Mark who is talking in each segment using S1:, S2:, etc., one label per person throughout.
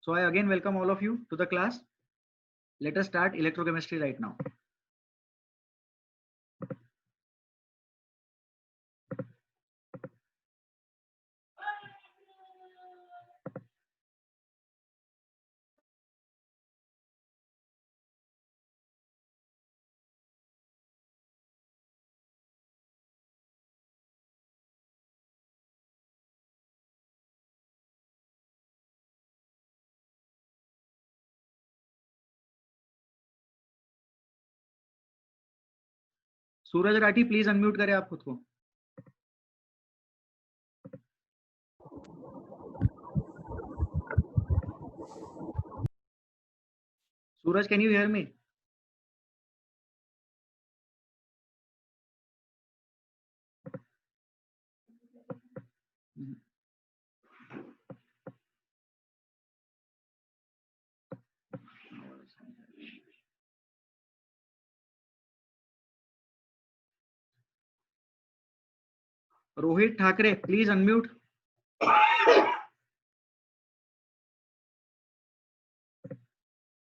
S1: So I again welcome all of you to the class. Let us start electrochemistry right now. Suraj Rathi please unmute करें आप खुद को. Suraj, can you hear me? Rohit Thakre, please unmute.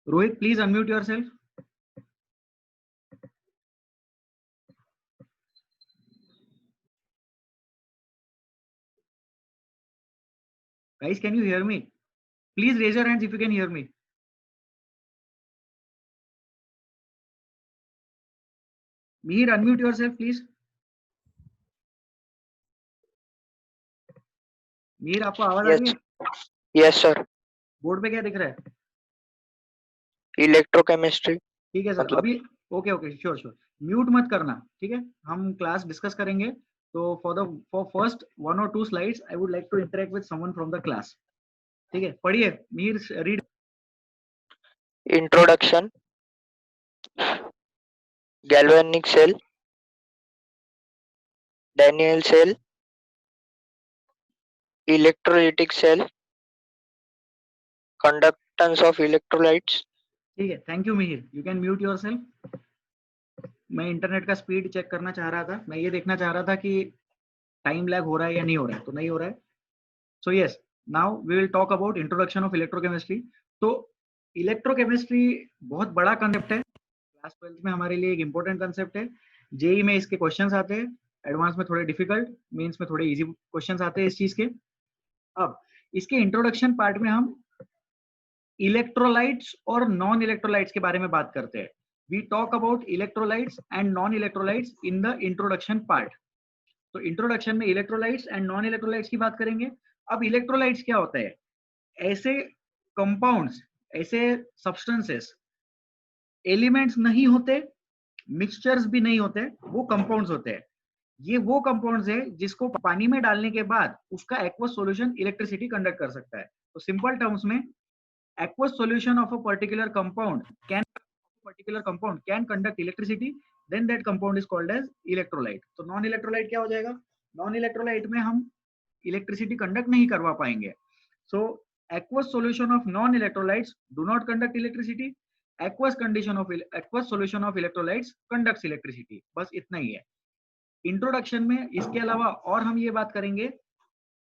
S1: Rohit, please unmute yourself. Guys, can you hear me? Please raise your hands if you can hear me. Mihir, unmute yourself, please. Mihir, आपको आवाज आ रही है?
S2: Yes sir.
S1: Board पे क्या दिख रहा है?
S2: Electrochemistry.
S1: ठीक है सर. अभी ओके श्योर म्यूट मत करना. ठीक है, हम क्लास डिस्कस करेंगे. तो for first 1 or 2 slides I would like to interact with someone from the class. ठीक है, पढ़िए. Mihir read.
S2: Introduction, galvanic cell, Daniell cell, electrolytic cell, conductance of electrolytes.
S1: ठीक है, thank you Mihir. You can mute yourself. मैं internet का speed check करना चाह रहा था. मैं ये देखना चाह रहा था कि टाइम लैग हो रहा है या नहीं हो रहा है. तो नहीं हो रहा है. So yes, now we will talk about introduction of electrochemistry. तो इलेक्ट्रोकेमिस्ट्री बहुत बड़ा कंसेप्ट है. क्लास 12th में हमारे लिए एक इंपॉर्टेंट कंसेप्ट है. जेई में इसके क्वेश्चंस आते हैं, एडवांस में थोड़े डिफिकल्ट, मेंस में थोड़े इजी क्वेश्चंस आते हैं इस चीज के. अब इसके इंट्रोडक्शन पार्ट में हम इलेक्ट्रोलाइट्स और नॉन इलेक्ट्रोलाइट्स के बारे में बात करते हैं. We talk about electrolytes and non electrolytes in the introduction part. तो इंट्रोडक्शन में इलेक्ट्रोलाइट्स एंड नॉन इलेक्ट्रोलाइट्स की बात करेंगे. अब इलेक्ट्रोलाइट्स क्या होता है? ऐसे कंपाउंड्स, ऐसे सब्सटेंसेस, एलिमेंट्स नहीं होते, मिक्सचर्स भी नहीं होते, वो कंपाउंड्स होते हैं. ये वो कंपाउंड्स है जिसको पानी में डालने के बाद उसका एक्वस सॉल्यूशन इलेक्ट्रिसिटी कंडक्ट कर सकता है. तो सिंपल टर्म्स में aqueous solution of a particular compound can conduct electricity, then that compound is called as electrolyte. तो नॉन इलेक्ट्रोलाइट क्या हो जाएगा? नॉन इलेक्ट्रोलाइट में हम इलेक्ट्रिसिटी कंडक्ट नहीं करवा पाएंगे. सो aqueous solution of non electrolytes do not conduct electricity. aqueous solution of electrolytes conducts electricity. बस इतना ही है इंट्रोडक्शन में. इसके अलावा और हम ये बात करेंगे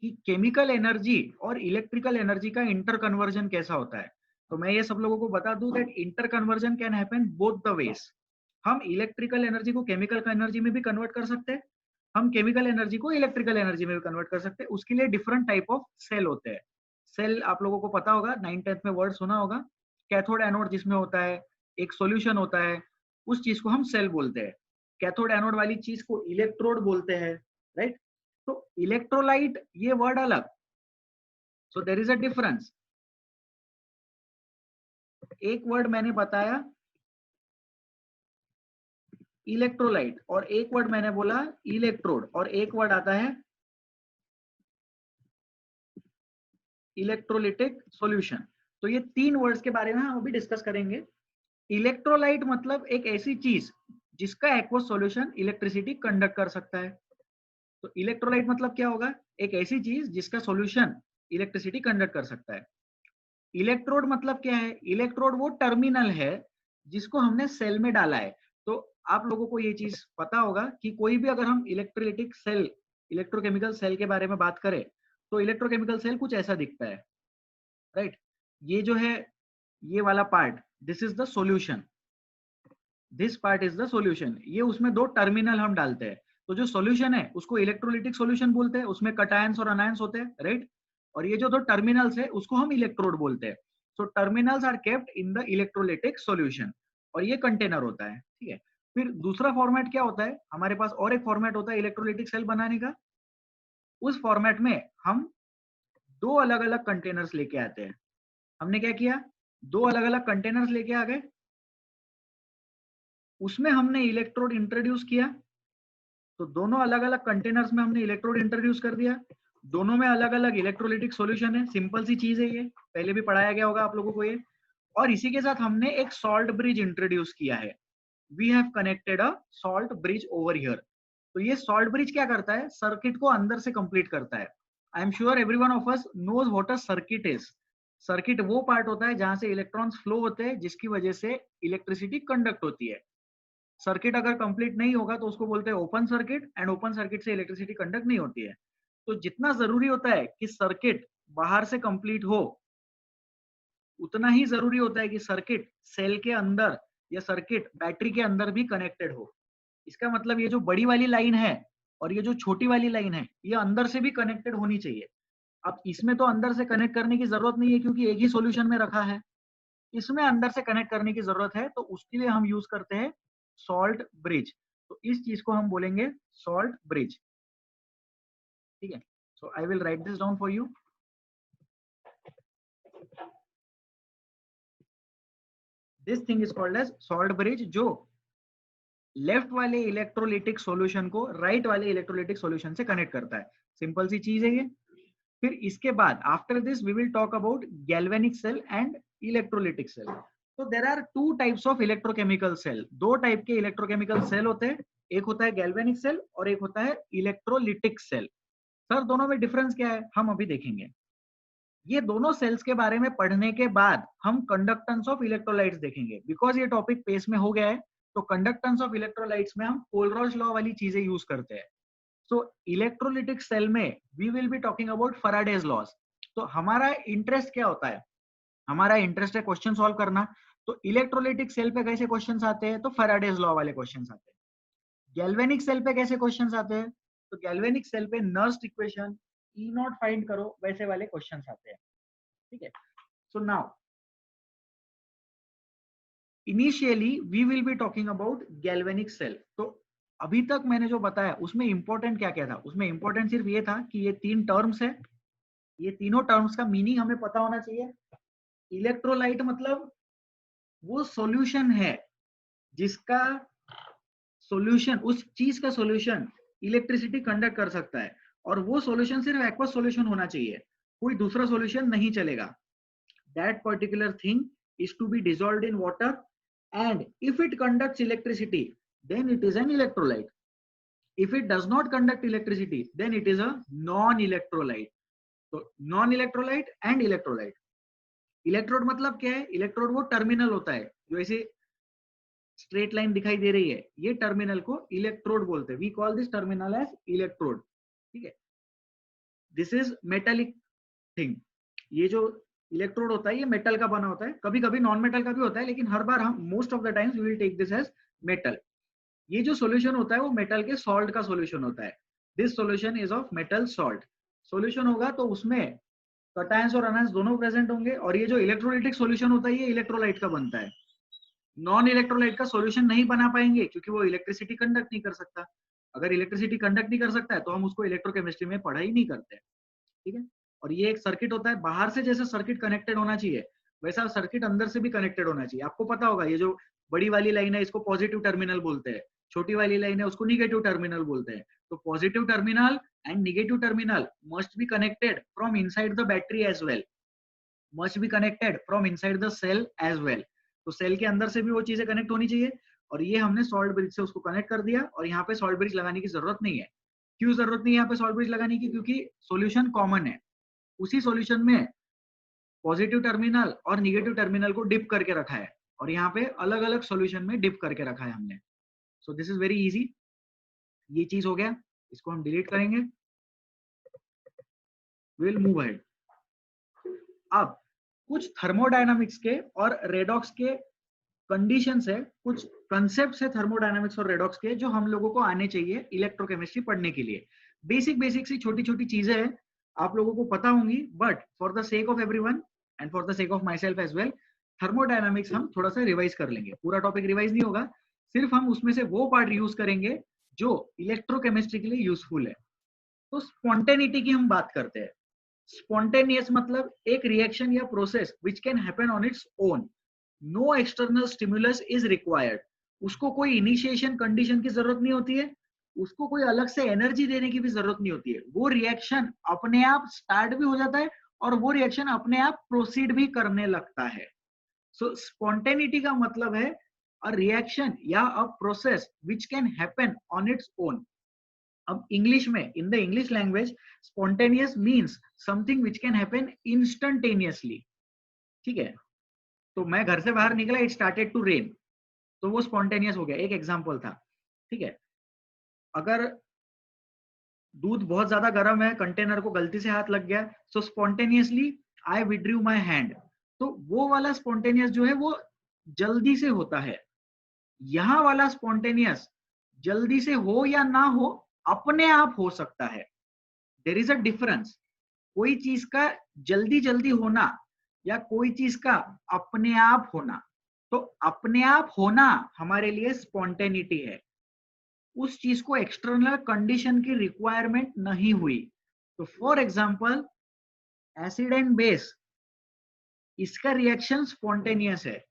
S1: कि केमिकल एनर्जी और इलेक्ट्रिकल एनर्जी का इंटर कन्वर्जन कैसा होता है. तो मैं ये सब लोगों को बता दूं that inter conversion can happen both the ways. हम इलेक्ट्रिकल एनर्जी को केमिकल एनर्जी में भी कन्वर्ट कर सकते हैं, हम केमिकल एनर्जी को इलेक्ट्रिकल एनर्जी में भी कन्वर्ट कर सकते हैं. उसके लिए डिफरेंट टाइप ऑफ सेल होते हैं. सेल आप लोगों को पता होगा, 9th-10th में वर्ड सुना होगा. कैथोड एनोड जिसमें होता है, एक सॉल्यूशन होता है, उस चीज को हम सेल बोलते हैं. कैथोड एनोड वाली चीज को इलेक्ट्रोड बोलते हैं, राइट. तो इलेक्ट्रोलाइट ये वर्ड अलग. So there is a difference. एक वर्ड मैंने बताया इलेक्ट्रोलाइट, और एक वर्ड मैंने बोला इलेक्ट्रोड, और एक वर्ड आता है इलेक्ट्रोलिटिक सॉल्यूशन. तो ये 3 वर्ड्स के बारे में हम अभी डिस्कस करेंगे. इलेक्ट्रोलाइट मतलब एक ऐसी चीज जिसका एक्वस सॉल्यूशन इलेक्ट्रिसिटी कंडक्ट कर सकता है. तो इलेक्ट्रोलाइट मतलब क्या होगा? एक ऐसी चीज जिसका सॉल्यूशन इलेक्ट्रिसिटी कंडक्ट कर सकता है. इलेक्ट्रोड मतलब क्या है? इलेक्ट्रोड वो टर्मिनल है जिसको हमने सेल में डाला है. तो आप लोगों को ये चीज पता होगा कि कोई भी अगर हम इलेक्ट्रोलिटिक सेल, इलेक्ट्रोकेमिकल सेल के बारे में बात करें, तो इलेक्ट्रोकेमिकल सेल कुछ ऐसा दिखता है, राइट. ये जो है ये वाला part, this is the solution, this part is the solution. ये उसमें दो टर्मिनल हम डालते हैं, तो जो सॉल्यूशन है उसको इलेक्ट्रोलिटिक सॉल्यूशन बोलते हैं, उसमें कटायंस और अनायंस होते हैं, राइट। और ये जो दो टर्मिनल्स है उसको हम इलेक्ट्रोड बोलते हैं। So terminals are kept in the electrolytic solution, और ये कंटेनर होता है, ठीक है। फिर दूसरा फॉर्मेट क्या होता है हमारे पास, और एक फॉर्मेट होता है इलेक्ट्रोलिटिक सेल बनाने का। उस फॉर्मेट में हम दो अलग अलग कंटेनर्स लेके आते हैं। हमने क्या किया, दो अलग अलग कंटेनर्स लेके आ गए, उसमें हमने इलेक्ट्रोड इंट्रोड्यूस किया। तो दोनों अलग अलग कंटेनर्स में हमने इलेक्ट्रोड इंट्रोड्यूस कर दिया, दोनों में अलग अलग इलेक्ट्रोलिटिक सॉल्यूशन है, सिंपल सी चीज है, ये पहले भी पढ़ाया गया होगा आप लोगों को ये। और इसी के साथ हमने एक सॉल्ट ब्रिज इंट्रोड्यूस किया है, we have connected a salt bridge over here. तो ये सॉल्ट ब्रिज क्या करता है, सर्किट को अंदर से कंप्लीट करता है। I am sure everyone of us knows what a circuit is. Circuit वो पार्ट होता है जहां से इलेक्ट्रॉन्स फ्लो होते हैं, जिसकी वजह से इलेक्ट्रिसिटी कंडक्ट होती है। सर्किट अगर कंप्लीट नहीं होगा तो उसको बोलते हैं open circuit, and open circuit से इलेक्ट्रिसिटी कंडक्ट नहीं होती है। तो जितना जरूरी होता है कि सर्किट बाहर से कंप्लीट हो, उतना ही जरूरी होता है कि सर्किट सेल के अंदर या सर्किट बैटरी के अंदर भी कनेक्टेड हो। इसका मतलब ये जो बड़ी वाली लाइन है और ये जो छोटी वाली लाइन है, ये अंदर से भी कनेक्टेड होनी चाहिए। अब इसमें तो अंदर से कनेक्ट करने की जरूरत नहीं है क्योंकि एक ही सॉल्यूशन में रखा है। इसमें अंदर से कनेक्ट करने की जरूरत है, तो उसके लिए हम यूज करते हैं सॉल्ट ब्रिज। तो इस चीज को हम बोलेंगे सॉल्ट ब्रिज, ठीक है। So I will write this down for you. This thing is called as salt bridge, जो लेफ्ट वाले इलेक्ट्रोलिटिक सॉल्यूशन को राइट वाले इलेक्ट्रोलिटिक सॉल्यूशन से कनेक्ट करता है। सिंपल सी चीज है ये। फिर इसके बाद after this we will talk about galvanic cell and electrolytic cell. तो there are two types of electrochemical cell, दो टाइप के इलेक्ट्रोकेमिकल सेल होते हैं, एक होता है गैल्वेनिक सेल और एक होता है इलेक्ट्रोलिटिक सेल। सर दोनों में डिफरेंस क्या है, हम अभी देखेंगे। ये दोनों सेल्स के बारे में पढ़ने के बाद हम कंडक्टेंस ऑफ इलेक्ट्रोलाइट्स देखेंगे, बिकॉज ये टॉपिक पेस में हो गया है। तो कंडक्टेंस ऑफ इलेक्ट्रोलाइट्स में हम कोलरॉज लॉ वाली चीजें यूज करते हैं। सो इलेक्ट्रोलिटिक सेल में we will be talking about Faraday's laws. तो हमारा इंटरेस्ट क्या होता है, हमारा इंटरेस्ट है क्वेश्चन सॉल्व करना। तो इलेक्ट्रोलिटिक सेल पे कैसे क्वेश्चंस आते हैं, तो फैराडेज लॉ वाले क्वेश्चंस आते हैं। गैल्वेनिक सेल पे कैसे क्वेश्चंस आते हैं, तो गैल्वेनिक सेल पे Nernst equation, E naught find करो, वैसे वाले क्वेश्चंस आते हैं, ठीक है। So now initially we will be talking about galvanic cell. तो अभी तक मैंने जो बताया उसमें इंपॉर्टेंट क्या क्या था, उसमें इंपॉर्टेंट सिर्फ ये था कि ये तीन टर्म्स है, ये तीनों टर्म्स का मीनिंग हमें पता होना चाहिए। इलेक्ट्रोलाइट मतलब वो सॉल्यूशन है जिसका सॉल्यूशन, उस चीज का सॉल्यूशन इलेक्ट्रिसिटी कंडक्ट कर सकता है, और वो सॉल्यूशन सिर्फ एक्वस सॉल्यूशन होना चाहिए, कोई दूसरा सॉल्यूशन नहीं चलेगा। That particular thing is to be dissolved in water, and if it conducts electricity then it is an electrolyte. If it does not conduct electricity then it is a non-electrolyte. तो non-electrolyte and electrolyte. Electrode मतलब क्या है, electrode वो terminal होता है जो ऐसे straight line दिखाई दे रही है, ये टर्मिनल को इलेक्ट्रोड बोलते हैं। We call this terminal as electrode, ठीक है। This is metallic thing. ये जो इलेक्ट्रोड होता है ये मेटल का बना होता है, कभी कभी नॉन मेटल का भी होता है, लेकिन हर बार हम most of the times we will take this as metal. ये जो सॉल्यूशन होता है वो मेटल के सॉल्ट का सॉल्यूशन होता है। This solution is of metal salt. Solution होगा तो उसमें कटायंस और अनायंस दोनों प्रेजेंट होंगे, और ये जो इलेक्ट्रोलाइटिक सॉल्यूशन होता है ये इलेक्ट्रोलाइट का बनता है। नॉन इलेक्ट्रोलाइट का सॉल्यूशन नहीं बना पाएंगे क्योंकि वो इलेक्ट्रिसिटी कंडक्ट नहीं कर सकता। अगर इलेक्ट्रिसिटी कंडक्ट नहीं कर सकता है तो हम उसको इलेक्ट्रोकेमिस्ट्री में पढ़ा ही नहीं करते, ठीक है। और ये एक सर्किट होता है, बाहर से जैसे सर्किट कनेक्टेड होना चाहिए वैसा सर्किट अंदर से भी कनेक्टेड होना चाहिए। आपको पता होगा ये जो बड़ी वाली लाइन है इसको पॉजिटिव टर्मिनल बोलते हैं, छोटी वाली लाइन है उसको निगेटिव टर्मिनल बोलते हैं। तो positive terminal and negative terminal must be connected from inside the battery as well, must be connected from inside the cell as well. तो सेल के अंदर से भी वो चीजें कनेक्ट होनी चाहिए, और ये हमने सॉल्ट ब्रिज से उसको कनेक्ट कर दिया, और यहाँ पे सॉल्ट ब्रिज लगाने की जरूरत नहीं है। क्यों जरूरत नहीं है यहाँ पे सॉल्ट ब्रिज लगाने की, क्योंकि सॉल्यूशन कॉमन है। उसी सॉल्यूशन में पॉजिटिव टर्मिनल और निगेटिव टर्मिनल को डिप करके रखा है, और यहाँ पे अलग अलग सॉल्यूशन में डिप करके रखा है हमने। So this is very easy. ये चीज हो गया, इसको हम डिलीट करेंगे, विल मूव अहेड। अब कुछ थर्मोडायनामिक्स के और रेडॉक्स के कंडीशंस है, कुछ कंसेप्ट्स है थर्मोडायनामिक्स और रेडॉक्स के जो हम लोगों को आने चाहिए इलेक्ट्रोकेमिस्ट्री पढ़ने के लिए। बेसिक सी छोटी छोटी चीजें हैं, आप लोगों को पता होंगी, but for the sake of everyone and for the sake of myself as well, thermodynamics हम थोड़ा सा रिवाइज कर लेंगे। पूरा टॉपिक रिवाइज नहीं होगा, सिर्फ हम उसमें से वो पार्ट यूज करेंगे जो इलेक्ट्रोकेमिस्ट्री के लिए यूजफुल है। तो स्पॉन्टेनिटी की हम बात करते हैं। स्पॉन्टेनियस मतलब एक रिएक्शन या process which can happen on its own, no external stimulus is required. उसको कोई इनिशिएशन कंडीशन की जरूरत नहीं होती है, उसको कोई अलग से एनर्जी देने की भी जरूरत नहीं होती है। वो रिएक्शन अपने आप स्टार्ट भी हो जाता है और वो रिएक्शन अपने आप प्रोसीड भी करने लगता है। सो स्पॉन्टेनिटी का मतलब है अ रिएक्शन या a process which can happen on its own. अब इंग्लिश में, in the English language, spontaneous means something which can happen instantaneously. ठीक है, तो मैं घर से बाहर निकला, इट स्टार्टेड टू रेन, तो वो स्पॉन्टेनियस हो गया, एक एग्जांपल था। ठीक है, अगर दूध बहुत ज्यादा गर्म है, कंटेनर को गलती से हाथ लग गया, so spontaneously I withdrew my hand, तो वो वाला स्पॉन्टेनियस जो है वो जल्दी से होता है। यहां वाला स्पॉन्टेनियस जल्दी से हो या ना हो, अपने आप हो सकता है। There is a difference. कोई चीज का जल्दी जल्दी होना या कोई चीज का अपने आप होना। तो अपने आप होना हमारे लिए स्पॉन्टेनिटी है, उस चीज को एक्सटर्नल कंडीशन की रिक्वायरमेंट नहीं हुई। तो for example acid and base, इसका रिएक्शन स्पॉन्टेनियस है।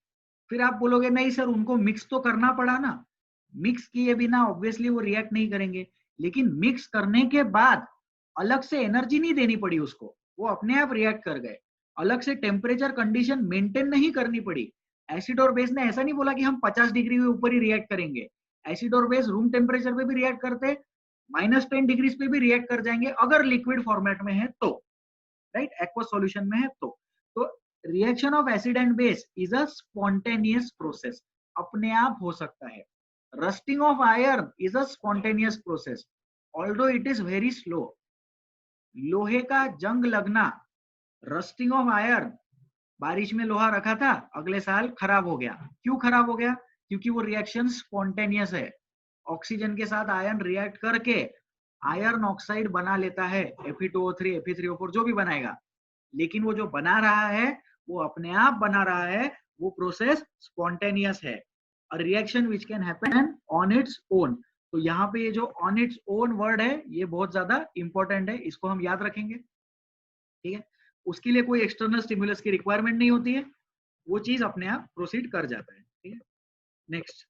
S1: फिर आप बोलोगे नहीं सर उनको मिक्स तो करना पड़ा ना, मिक्स किए बिना ऑब्वियसली वो रिएक्ट नहीं करेंगे, लेकिन मिक्स करने के बाद अलग से एनर्जी नहीं देनी पड़ी उसको, वो अपने आप रिएक्ट कर गए। अलग से टेम्परेचर कंडीशन मेंटेन नहीं करनी पड़ी। एसिड और बेस ने ऐसा नहीं बोला कि हम 50 डिग्री के ऊपर ही रिएक्ट करेंगे। एसिड और बेस रूम टेम्परेचर पे भी रिएक्ट करते, -10 डिग्री पे भी रिएक्ट कर जाएंगे अगर लिक्विड फॉर्मेट में है तो, राइट, एक्वस सॉल्यूशन में है तो reaction of acid and base is a spontaneous process, अपने आप हो सकता है। Rusting of iron is a spontaneous process, although it is very slow. लोहे का जंग लगना, रस्टिंग ऑफ आयरन, बारिश में लोहा रखा था, अगले साल खराब हो गया। क्यों खराब हो गया? क्योंकि वो रिएक्शन स्पॉन्टेनियस है। ऑक्सीजन के साथ आयरन रिएक्ट करके आयरन ऑक्साइड बना लेता है, Fe2O3 Fe3O4 जो भी बनाएगा, लेकिन वो जो बना रहा है वो अपने आप बना रहा है, वो प्रोसेस स्पॉन्टेनियस है। A reaction which can happen on its own. तो यहाँ पे ये जो ऑन इट्स ओन वर्ड है ये बहुत ज्यादा इंपॉर्टेंट है, इसको हम याद रखेंगे। ठीक है, उसके लिए कोई एक्सटर्नल स्टिमुलस की रिक्वायरमेंट नहीं होती है, वो चीज अपने आप प्रोसीड कर जाता है। ठीक है, नेक्स्ट।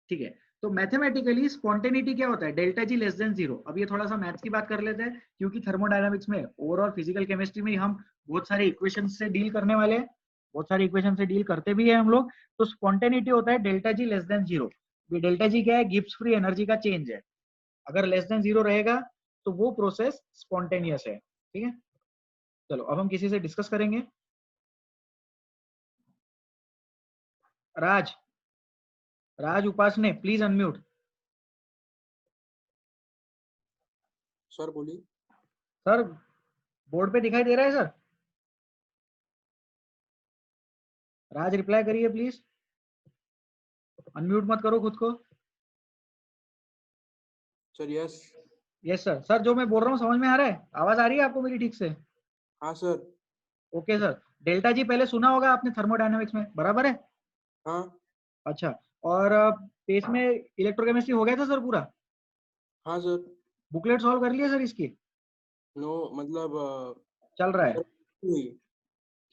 S1: ठीक है, तो मैथमेटिकली स्पॉन्टेनिटी क्या होता है? Delta G less than 0। अब ये थोड़ा सा मैथ्स की बात कर लेते हैं, क्योंकि थर्मोडायनामिक्स में ओवरऑल फिजिकल केमिस्ट्री में हम बहुत सारे इक्वेशन से डील करने वाले हैं, बहुत सारे इक्वेशन से डील करते भी है हम लोग। तो स्पॉन्टेनिटी होता है delta G less than 0। Delta G क्या है? गिब्स फ्री एनर्जी का चेंज है। अगर लेस देन 0 रहेगा तो वो प्रोसेस स्पॉन्टेनियस है। ठीक है, चलो अब हम किसी से डिस्कस करेंगे। राज, राज उपासने, प्लीज अनम्यूट।
S3: सर बोलिए।
S1: सर बोर्ड पे दिखाई दे रहा है सर? राज रिप्लाई करिए प्लीज, अनम्यूट मत करो खुद को।
S3: Sir yes.
S1: Yes sir. Sir जो मैं बोल रहा हूँ समझ में आ रहा है? आवाज आ रही है आपको मेरी ठीक से?
S3: हाँ sir.
S1: Okay sir. Delta G पहले सुना होगा आपने थर्मोडायनामिक्स में, बराबर है?
S3: हाँ।
S1: अच्छा, और पेस में इलेक्ट्रोकेमिस्ट्री हो गया था सर पूरा?
S3: हाँ सर।
S1: बुकलेट सॉल्व कर लिया सर इसकी?
S3: नो मतलब
S1: चल रहा है?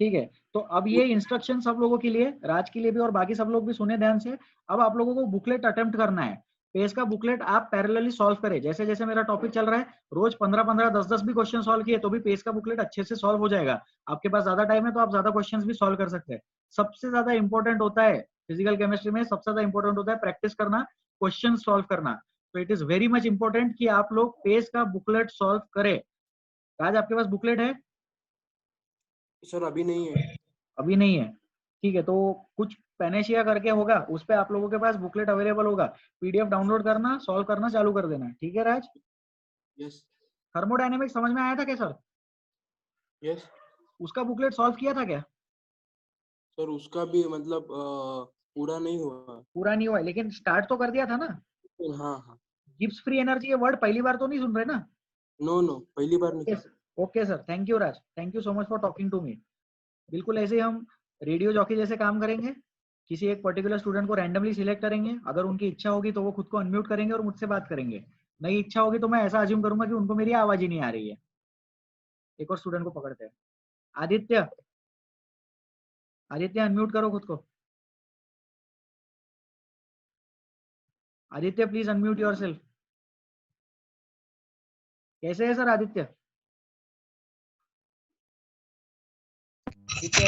S1: ठीक है, तो अब ये इंस्ट्रक्शन सब लोगों के लिए, राज के लिए भी और बाकी सब लोग भी सुने ध्यान से। अब आप लोगों को बुकलेट अटेम्प्ट करना है। पेज का बुकलेट आप पैरेलली सॉल्व करें, जैसे जैसे मेरा टॉपिक चल रहा है, रोज 15-15 10-10 भी क्वेश्चन सॉल्व किए तो भी पेज का बुकलेट अच्छे से सॉल्व हो जाएगा। आपके पास ज्यादा टाइम है तो आप ज्यादा क्वेश्चन भी सॉल्व कर सकते हैं। सबसे ज्यादा इंपॉर्टेंट होता है फिजिकल केमिस्ट्री में, सबसे ज्यादा इंपॉर्टेंट होता है प्रैक्टिस करना, क्वेश्चन सॉल्व करना। तो it is very much important कि आप लोग पेज का बुकलेट सॉल्व करें। राज आपके पास बुकलेट है?
S3: सर अभी नहीं है।
S1: अभी नहीं है? ठीक है, तो कुछ पेनेशिया करके होगा, उस पे आप लोगों के पास बुकलेट अवेलेबल होगा, पीडीएफ डाउनलोड करना, सॉल्व करना चालू कर देना। ठीक है राज?
S3: यस।
S1: थर्मोडायनेमिक्स समझ में आया था क्या सर?
S3: यस।
S1: उसका बुकलेट सॉल्व किया था क्या?
S3: सर उसका भी मतलब पूरा नहीं हुआ।
S1: पूरा नहीं हुआ है, लेकिन स्टार्ट तो कर दिया था ना।
S3: हाँ हाँ।
S1: गिब्स फ्री एनर्जी ये वर्ड पहली बार तो नहीं सुन रहे ना?
S3: नो नो, पहली बार नहीं।
S1: Okay sir, thank you Raj, thank you so much for talking to me. बिल्कुल ऐसे ही हम रेडियो जॉकी जैसे काम करेंगे। किसी एक पर्टिकुलर स्टूडेंट को रैंडमली सिलेक्ट करेंगे, अगर उनकी इच्छा होगी तो वो खुद को अनम्यूट करेंगे और मुझसे बात करेंगे। नहीं इच्छा होगी तो मैं ऐसा अज्यूम करूंगा कि उनको मेरी आवाज ही नहीं आ रही है। एक और स्टूडेंट को पकड़ते हैं। आदित्य, आदित्य अनम्यूट करो खुद को। Aditya please unmute yourself. कैसे है sir Aditya? Aditya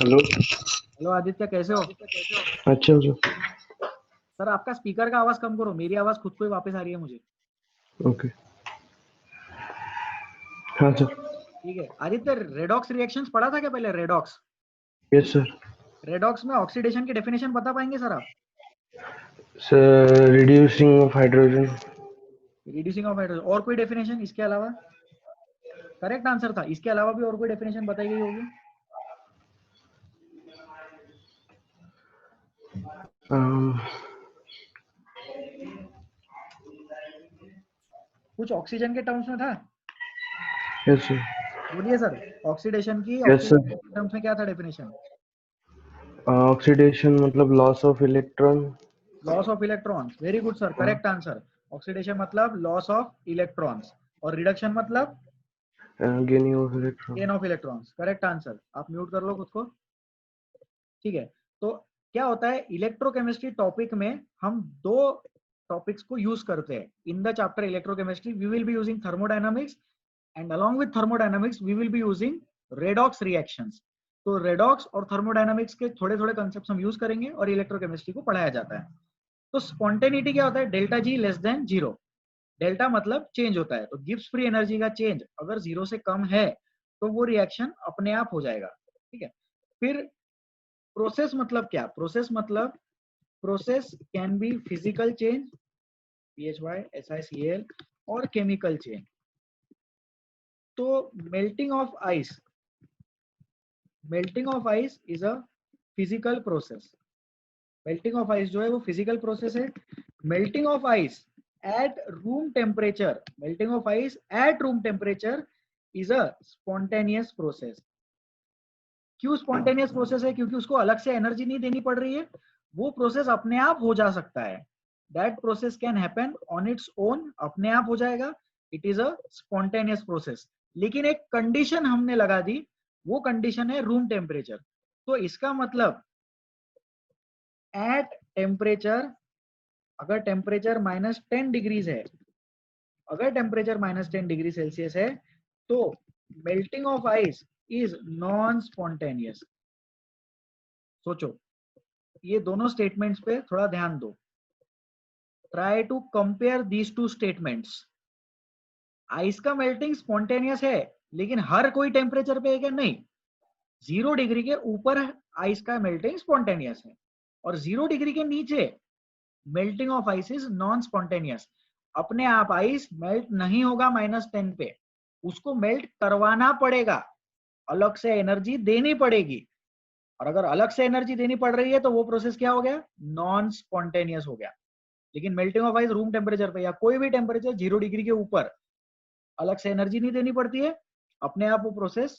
S4: hello.
S1: Hello Aditya, कैसे हो?
S4: अच्छा अच्छा।
S1: सर आपका स्पीकर का आवाज कम करो, मेरी आवाज खुद को ही वापस आ रही है मुझे।
S4: ओके। हाँ सर।
S1: ठीक है आदित्य, रेडॉक्स रिएक्शंस पढ़ा था क्या पहले? Redox,
S4: yes sir.
S1: रेडॉक्स में ऑक्सीडेशन की डेफिनेशन बता पाएंगे सर आप?
S4: Sir reducing of hydrogen.
S1: Reducing of hydrogen, और कोई डेफिनेशन इसके अलावा? करेक्ट आंसर था। इसके अलावा भी और कोई डेफिनेशन बताई गई होगी? कुछ ऑक्सीजन के टर्म्स में था?
S4: Yes sir.
S1: बोलिए सर, ऑक्सीडेशन की
S4: यस सर।
S1: टर्म्स में क्या था डेफिनेशन?
S4: ऑक्सीडेशन मतलब loss of electron.
S1: Loss of electrons, very good sir, correct answer. Oxidation मतलब लॉस ऑफ इलेक्ट्रॉन्स, और रिडक्शन मतलब
S4: gaining of electron.
S1: Gain of electrons, correct answer. आप mute कर लो खुद को। ठीक है, तो क्या होता है इलेक्ट्रोकेमिस्ट्री टॉपिक में हम दो टॉपिक्स को यूज करते हैं। In the chapter electrochemistry we will be using thermodynamics, and along with thermodynamics we will be using redox reactions। तो redox और thermodynamics के थोड़े थोड़े concepts हम यूज करेंगे और इलेक्ट्रोकेमिस्ट्री को पढ़ाया जाता है। तो स्पॉन्टेनिटी क्या होता है? Delta G less than zero. Delta मतलब चेंज होता है, तो गिब्स फ्री एनर्जी का चेंज अगर जीरो से कम है तो वो रिएक्शन अपने आप हो जाएगा। ठीक है, फिर प्रोसेस मतलब क्या? प्रोसेस मतलब process can be physical change, PHY SiCl, और केमिकल चेंज। तो melting of ice, melting of ice is a physical process. Melting of ice जो है वो फिजिकल प्रोसेस है। Melting of ice at room temperature, melting of ice at room temperature is a spontaneous process. क्यों spontaneous process है? क्योंकि उसको अलग से एनर्जी नहीं देनी पड़ रही है, वो प्रोसेस अपने आप हो जा सकता है। That process can happen on its own, अपने आप हो जाएगा। It is a spontaneous process. लेकिन एक कंडीशन हमने लगा दी, वो कंडीशन है रूम टेम्परेचर। तो इसका मतलब एट टेम्परेचर, अगर टेम्परेचर -10 डिग्रीज है, अगर टेम्परेचर -10 डिग्री सेल्सियस है, तो melting of ice is non spontaneous. सोचो, ये दोनों स्टेटमेंट्स पे थोड़ा ध्यान दो। Try to compare these two statements. Ice का मेल्टिंग स्पॉन्टेनियस है, लेकिन हर कोई टेम्परेचर पे है क्या? नहीं। 0 डिग्री के ऊपर आइस का मेल्टिंग स्पॉन्टेनियस है, और 0 डिग्री के नीचे melting of ice is non spontaneous. अपने आप आइस मेल्ट नहीं होगा -10 पे, उसको मेल्ट करवाना पड़ेगा, अलग से एनर्जी देनी पड़ेगी। और अगर अलग से एनर्जी देनी पड़ रही है तो वो प्रोसेस क्या हो गया? नॉन स्पॉन्टेनियस हो गया। लेकिन melting of ice room temperature पे या कोई भी टेम्परेचर 0 डिग्री के ऊपर अलग से एनर्जी नहीं देनी पड़ती है, अपने आप वो प्रोसेस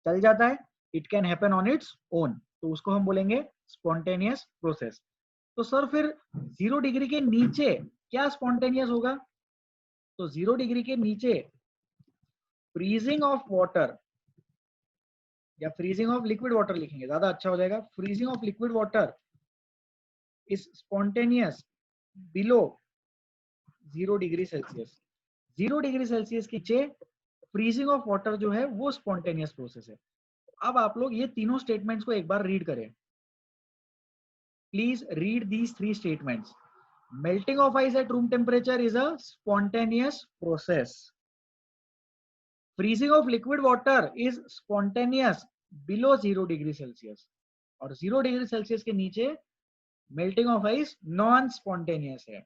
S1: चल जाता है। It can happen on its own, तो उसको हम बोलेंगे स्पॉन्टेनियस प्रोसेस। तो सर फिर 0 डिग्री के नीचे क्या स्पॉन्टेनियस होगा? तो 0 डिग्री के नीचे फ्रीजिंग ऑफ वाटर, या फ्रीजिंग ऑफ लिक्विड वाटर लिखेंगे ज्यादा अच्छा हो जाएगा। Freezing of liquid water is spontaneous below 0 degree Celsius. 0 degree Celsius के नीचे फ्रीजिंग ऑफ वाटर जो है वो स्पॉन्टेनियस प्रोसेस है। अब आप लोग ये तीनों स्टेटमेंट्स को एक बार रीड करें। Please read these 3 statements. Melting of ice at room temperature is a spontaneous process. Freezing of liquid water is spontaneous below 0 degree Celsius, और 0 डिग्री सेल्सियस के नीचे melting of ice non spontaneous है।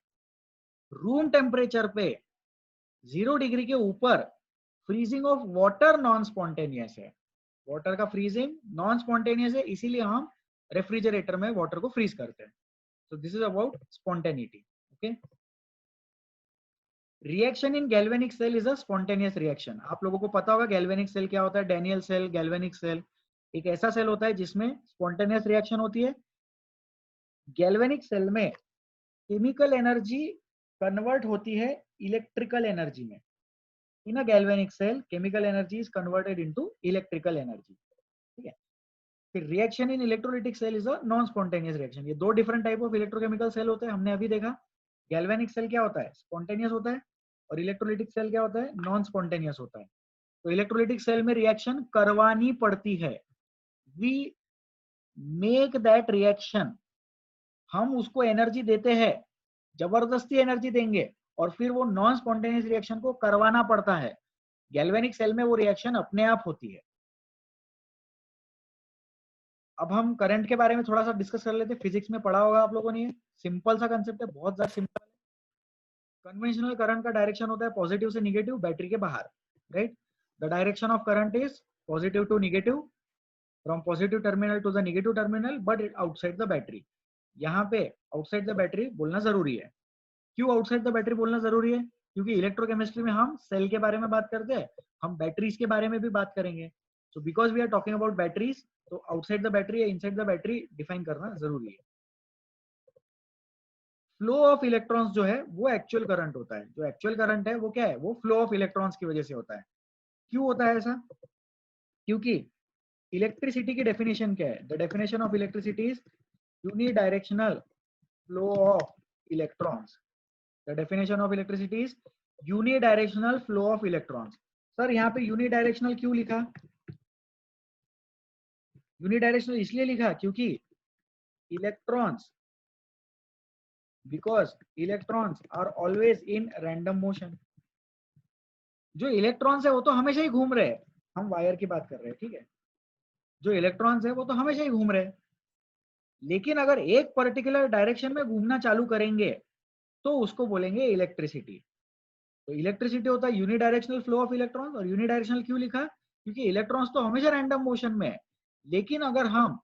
S1: Room temperature पे 0 degree के ऊपर freezing of water non spontaneous है, water का freezing non spontaneous है, इसीलिए हम रेफ्रिजरेटर में वाटर को फ्रीज करते हैं. So this is about spontaneity. Okay. Reaction in galvanic cell is a spontaneous reaction. आप लोगों को पता होगा galvanic cell क्या होता है. Daniell cell, galvanic cell एक ऐसा सेल होता है जिसमें spontaneous reaction होती है. galvanic cell में chemical energy convert होती है electrical energy में. In a galvanic cell, chemical energy is converted into electrical energy. ठीक है. फिर reaction in electrolytic cell is a non spontaneous reaction. ये दो different type of electrochemical cell होते हैं, हमने अभी देखा. गैल्वेनिक सेल क्या होता है, स्पॉन्टेनियस होता है, और इलेक्ट्रोलिटिक सेल क्या होता है, नॉन स्पॉन्टेनियस होता है. तो इलेक्ट्रोलिटिक सेल में रिएक्शन करवानी पड़ती है. वी मेक दैट रिएक्शन, हम उसको एनर्जी देते हैं, जबरदस्ती एनर्जी देंगे, और फिर वो नॉन स्पॉन्टेनियस रिएक्शन को करवाना पड़ता है. गैल्वेनिक सेल में वो रिएक्शन अपने आप होती है. अब हम करंट के बारे में थोड़ा सा डिस्कस कर लेते हैं. फिजिक्स में पढ़ा होगा आप लोगों ने. सिंपल सा कंसेप्ट है, बहुत ज्यादा सिंपल है. कन्वेंशनल करंट का डायरेक्शन होता है पॉजिटिव से निगेटिव, बैटरी के बाहर. Right. The direction of current is positive to negative, from positive terminal to the negative terminal, but outside the battery. यहाँ पे आउटसाइड द बैटरी बोलना जरूरी है. क्यों आउटसाइड द बैटरी बोलना जरूरी है? क्योंकि इलेक्ट्रोकेमिस्ट्री में हम सेल के बारे में बात करते हैं, हम बैटरीज के बारे में भी बात करेंगे. So because we are talking about batteries, तो आउटसाइड द बैटरी या इनसाइड द बैटरी डिफाइन करना जरूरी है. फ्लो ऑफ इलेक्ट्रॉन्स जो है वो एक्चुअल करंट होता है. जो एक्चुअल करंट है वो क्या है, वो फ्लो ऑफ इलेक्ट्रॉन्स की वजह से होता है. क्यों होता है ऐसा? क्योंकि इलेक्ट्रिसिटी की डेफिनेशन क्या है? The definition of electricity is unidirectional flow of electrons. The definition of electricity is unidirectional flow of electrons. Sir यहाँ पे यूनिडायरेक्शनल क्यों लिखा? यूनिडायरेक्शनल इसलिए लिखा क्योंकि electrons, because electrons are always in random motion. जो इलेक्ट्रॉन्स है वो तो हमेशा ही घूम रहे हैं. हम वायर की बात कर रहे हैं, ठीक है. जो इलेक्ट्रॉन्स है वो तो हमेशा ही घूम रहे हैं, लेकिन अगर एक पर्टिकुलर डायरेक्शन में घूमना चालू करेंगे तो उसको बोलेंगे इलेक्ट्रिसिटी. तो इलेक्ट्रिसिटी होता है यूनिडायरेक्शनल फ्लो ऑफ इलेक्ट्रॉन्स. और यूनिडायरेक्शनल क्यों लिखा? क्योंकि इलेक्ट्रॉन्स तो हमेशा रैंडम मोशन में है, लेकिन अगर हम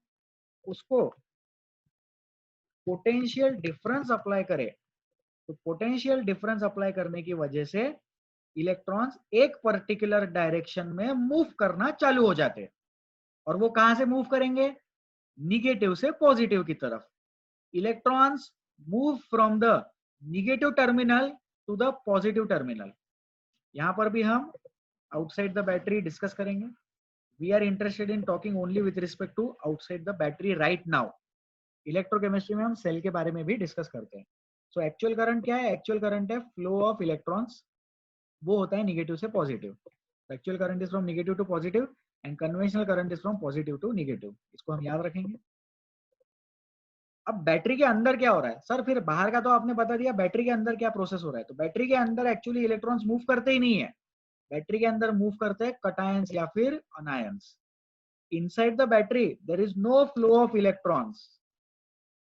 S1: उसको पोटेंशियल डिफरेंस अप्लाई करें, तो पोटेंशियल डिफरेंस अप्लाई करने की वजह से इलेक्ट्रॉन्स एक पर्टिकुलर डायरेक्शन में मूव करना चालू हो जाते हैं. और वो कहां से मूव करेंगे? निगेटिव से पॉजिटिव की तरफ. Electrons move from the negative terminal to the positive terminal. यहां पर भी हम आउटसाइड द बैटरी डिस्कस करेंगे. We are interested in talking only with respect to outside the battery right now. Electrochemistry में हम सेल के बारे में भी डिस्कस करते हैं. सो एक्चुअल करंट क्या है? एक्चुअल करंट है फ्लो ऑफ इलेक्ट्रॉन्स, वो होता है निगेटिव से positive. Actual current is from negative to positive and conventional current is from positive to negative. इसको हम याद रखेंगे. अब बैटरी के अंदर क्या हो रहा है? सर फिर बाहर का तो आपने बता दिया, बैटरी के अंदर क्या प्रोसेस हो रहा है? तो बैटरी के अंदर एक्चुअली इलेक्ट्रॉन्स मूव करते ही नहीं है. बैटरी के अंदर मूव करते हैं कटायंस या फिर anions. Inside the battery there is no flow of electrons,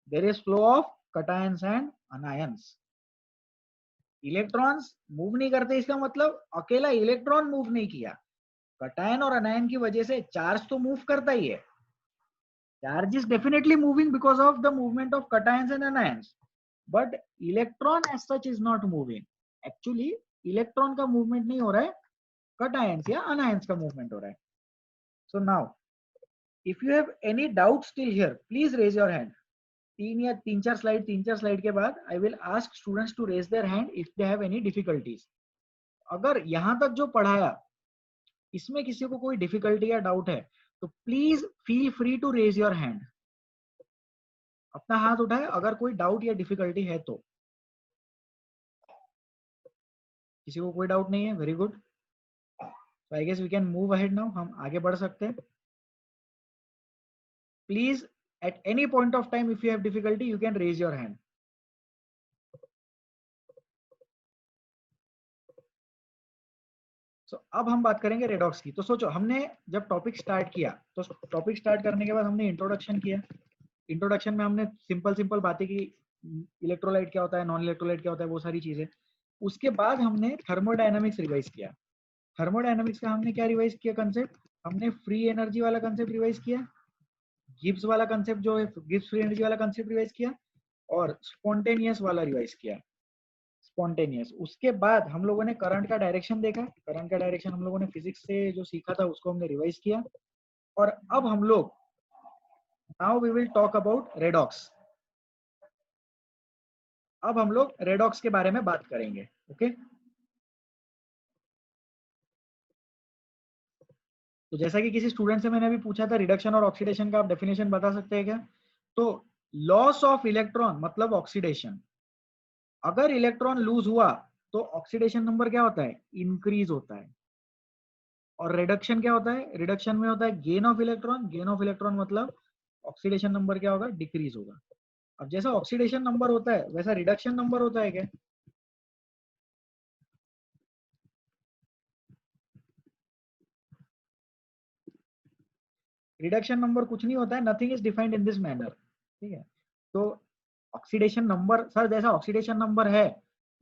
S1: there is flow of cations and anions. Electrons move नहीं करते, इसका मतलब अकेला इलेक्ट्रॉन मूव नहीं किया. कटायन और अनायन की वजह से चार्ज तो मूव करता ही है. Charge is definitely moving because of the movement of cations and anions, but electron as such is not moving. Actually electron का मूवमेंट नहीं हो रहा है, कटायंस या अनायंस का मूवमेंट हो रहा है. So now if you have any doubt still here, please raise your hand. तीन चार स्लाइड के बाद I will ask students to raise their hand if they have any difficulties. अगर यहां तक जो पढ़ाया इसमें किसी को कोई डिफिकल्टी या डाउट है तो please feel free to raise your hand. अपना हाथ उठाए अगर कोई डाउट या डिफिकल्टी है तो. किसी को कोई डाउट नहीं है? Very good. So I guess we can move ahead now. हम आगे बढ़ सकते हैं. Please, at any point of time, if you have difficulty, you can raise your hand. So अब हम बात करेंगे रेडॉक्स की. तो सोचो हमने जब टॉपिक स्टार्ट किया, तो टॉपिक स्टार्ट करने के बाद हमने इंट्रोडक्शन किया. इंट्रोडक्शन में हमने सिंपल बातें की, इलेक्ट्रोलाइट क्या होता है, नॉन इलेक्ट्रोलाइट क्या होता है, वो सारी चीजें. उसके बाद हमने थर्मोडायनामिक्स रिवाइज किया. थर्मोडायनामिक्स का हमने क्या रिवाइज किया कंसेप्ट? हमने फ्री एनर्जी वाला कंसेप्ट रिवाइज किया, गिब्स वाला कंसेप्ट जो है गिब्स फ्री एनर्जी वाला कंसेप्ट रिवाइज किया, और स्पॉन्टेनियस वाला रिवाइज किया, स्पॉन्टेनियस। उसके बाद हम लोगों ने करंट का डायरेक्शन देखा, करंट का डायरेक्शन हम लोगों ने फिजिक्स से जो सीखा था उसको हमने रिवाइज किया। और अब हम लोग now we will talk about redox. अब हम लोग रेडॉक्स के बारे में बात करेंगे। ओके, तो जैसा कि किसी स्टूडेंट से मैंने अभी पूछा था रिडक्शन और ऑक्सीडेशन का आप डेफिनेशन बता सकते हैं क्या? तो लॉस ऑफ इलेक्ट्रॉन मतलब ऑक्सीडेशन। अगर इलेक्ट्रॉन लूज हुआ तो ऑक्सीडेशन नंबर क्या होता है? इंक्रीज होता है। और रिडक्शन क्या होता है? रिडक्शन में होता है gain of electron. Gain of electron मतलब ऑक्सीडेशन नंबर क्या होगा? डिक्रीज होगा। अब जैसा ऑक्सीडेशन नंबर होता है वैसा रिडक्शन नंबर होता है क्या? रिडक्शन नंबर कुछ नहीं होता है, nothing is defined in this manner. ठीक है, तो ऑक्सीडेशन नंबर सर जैसा ऑक्सीडेशन नंबर है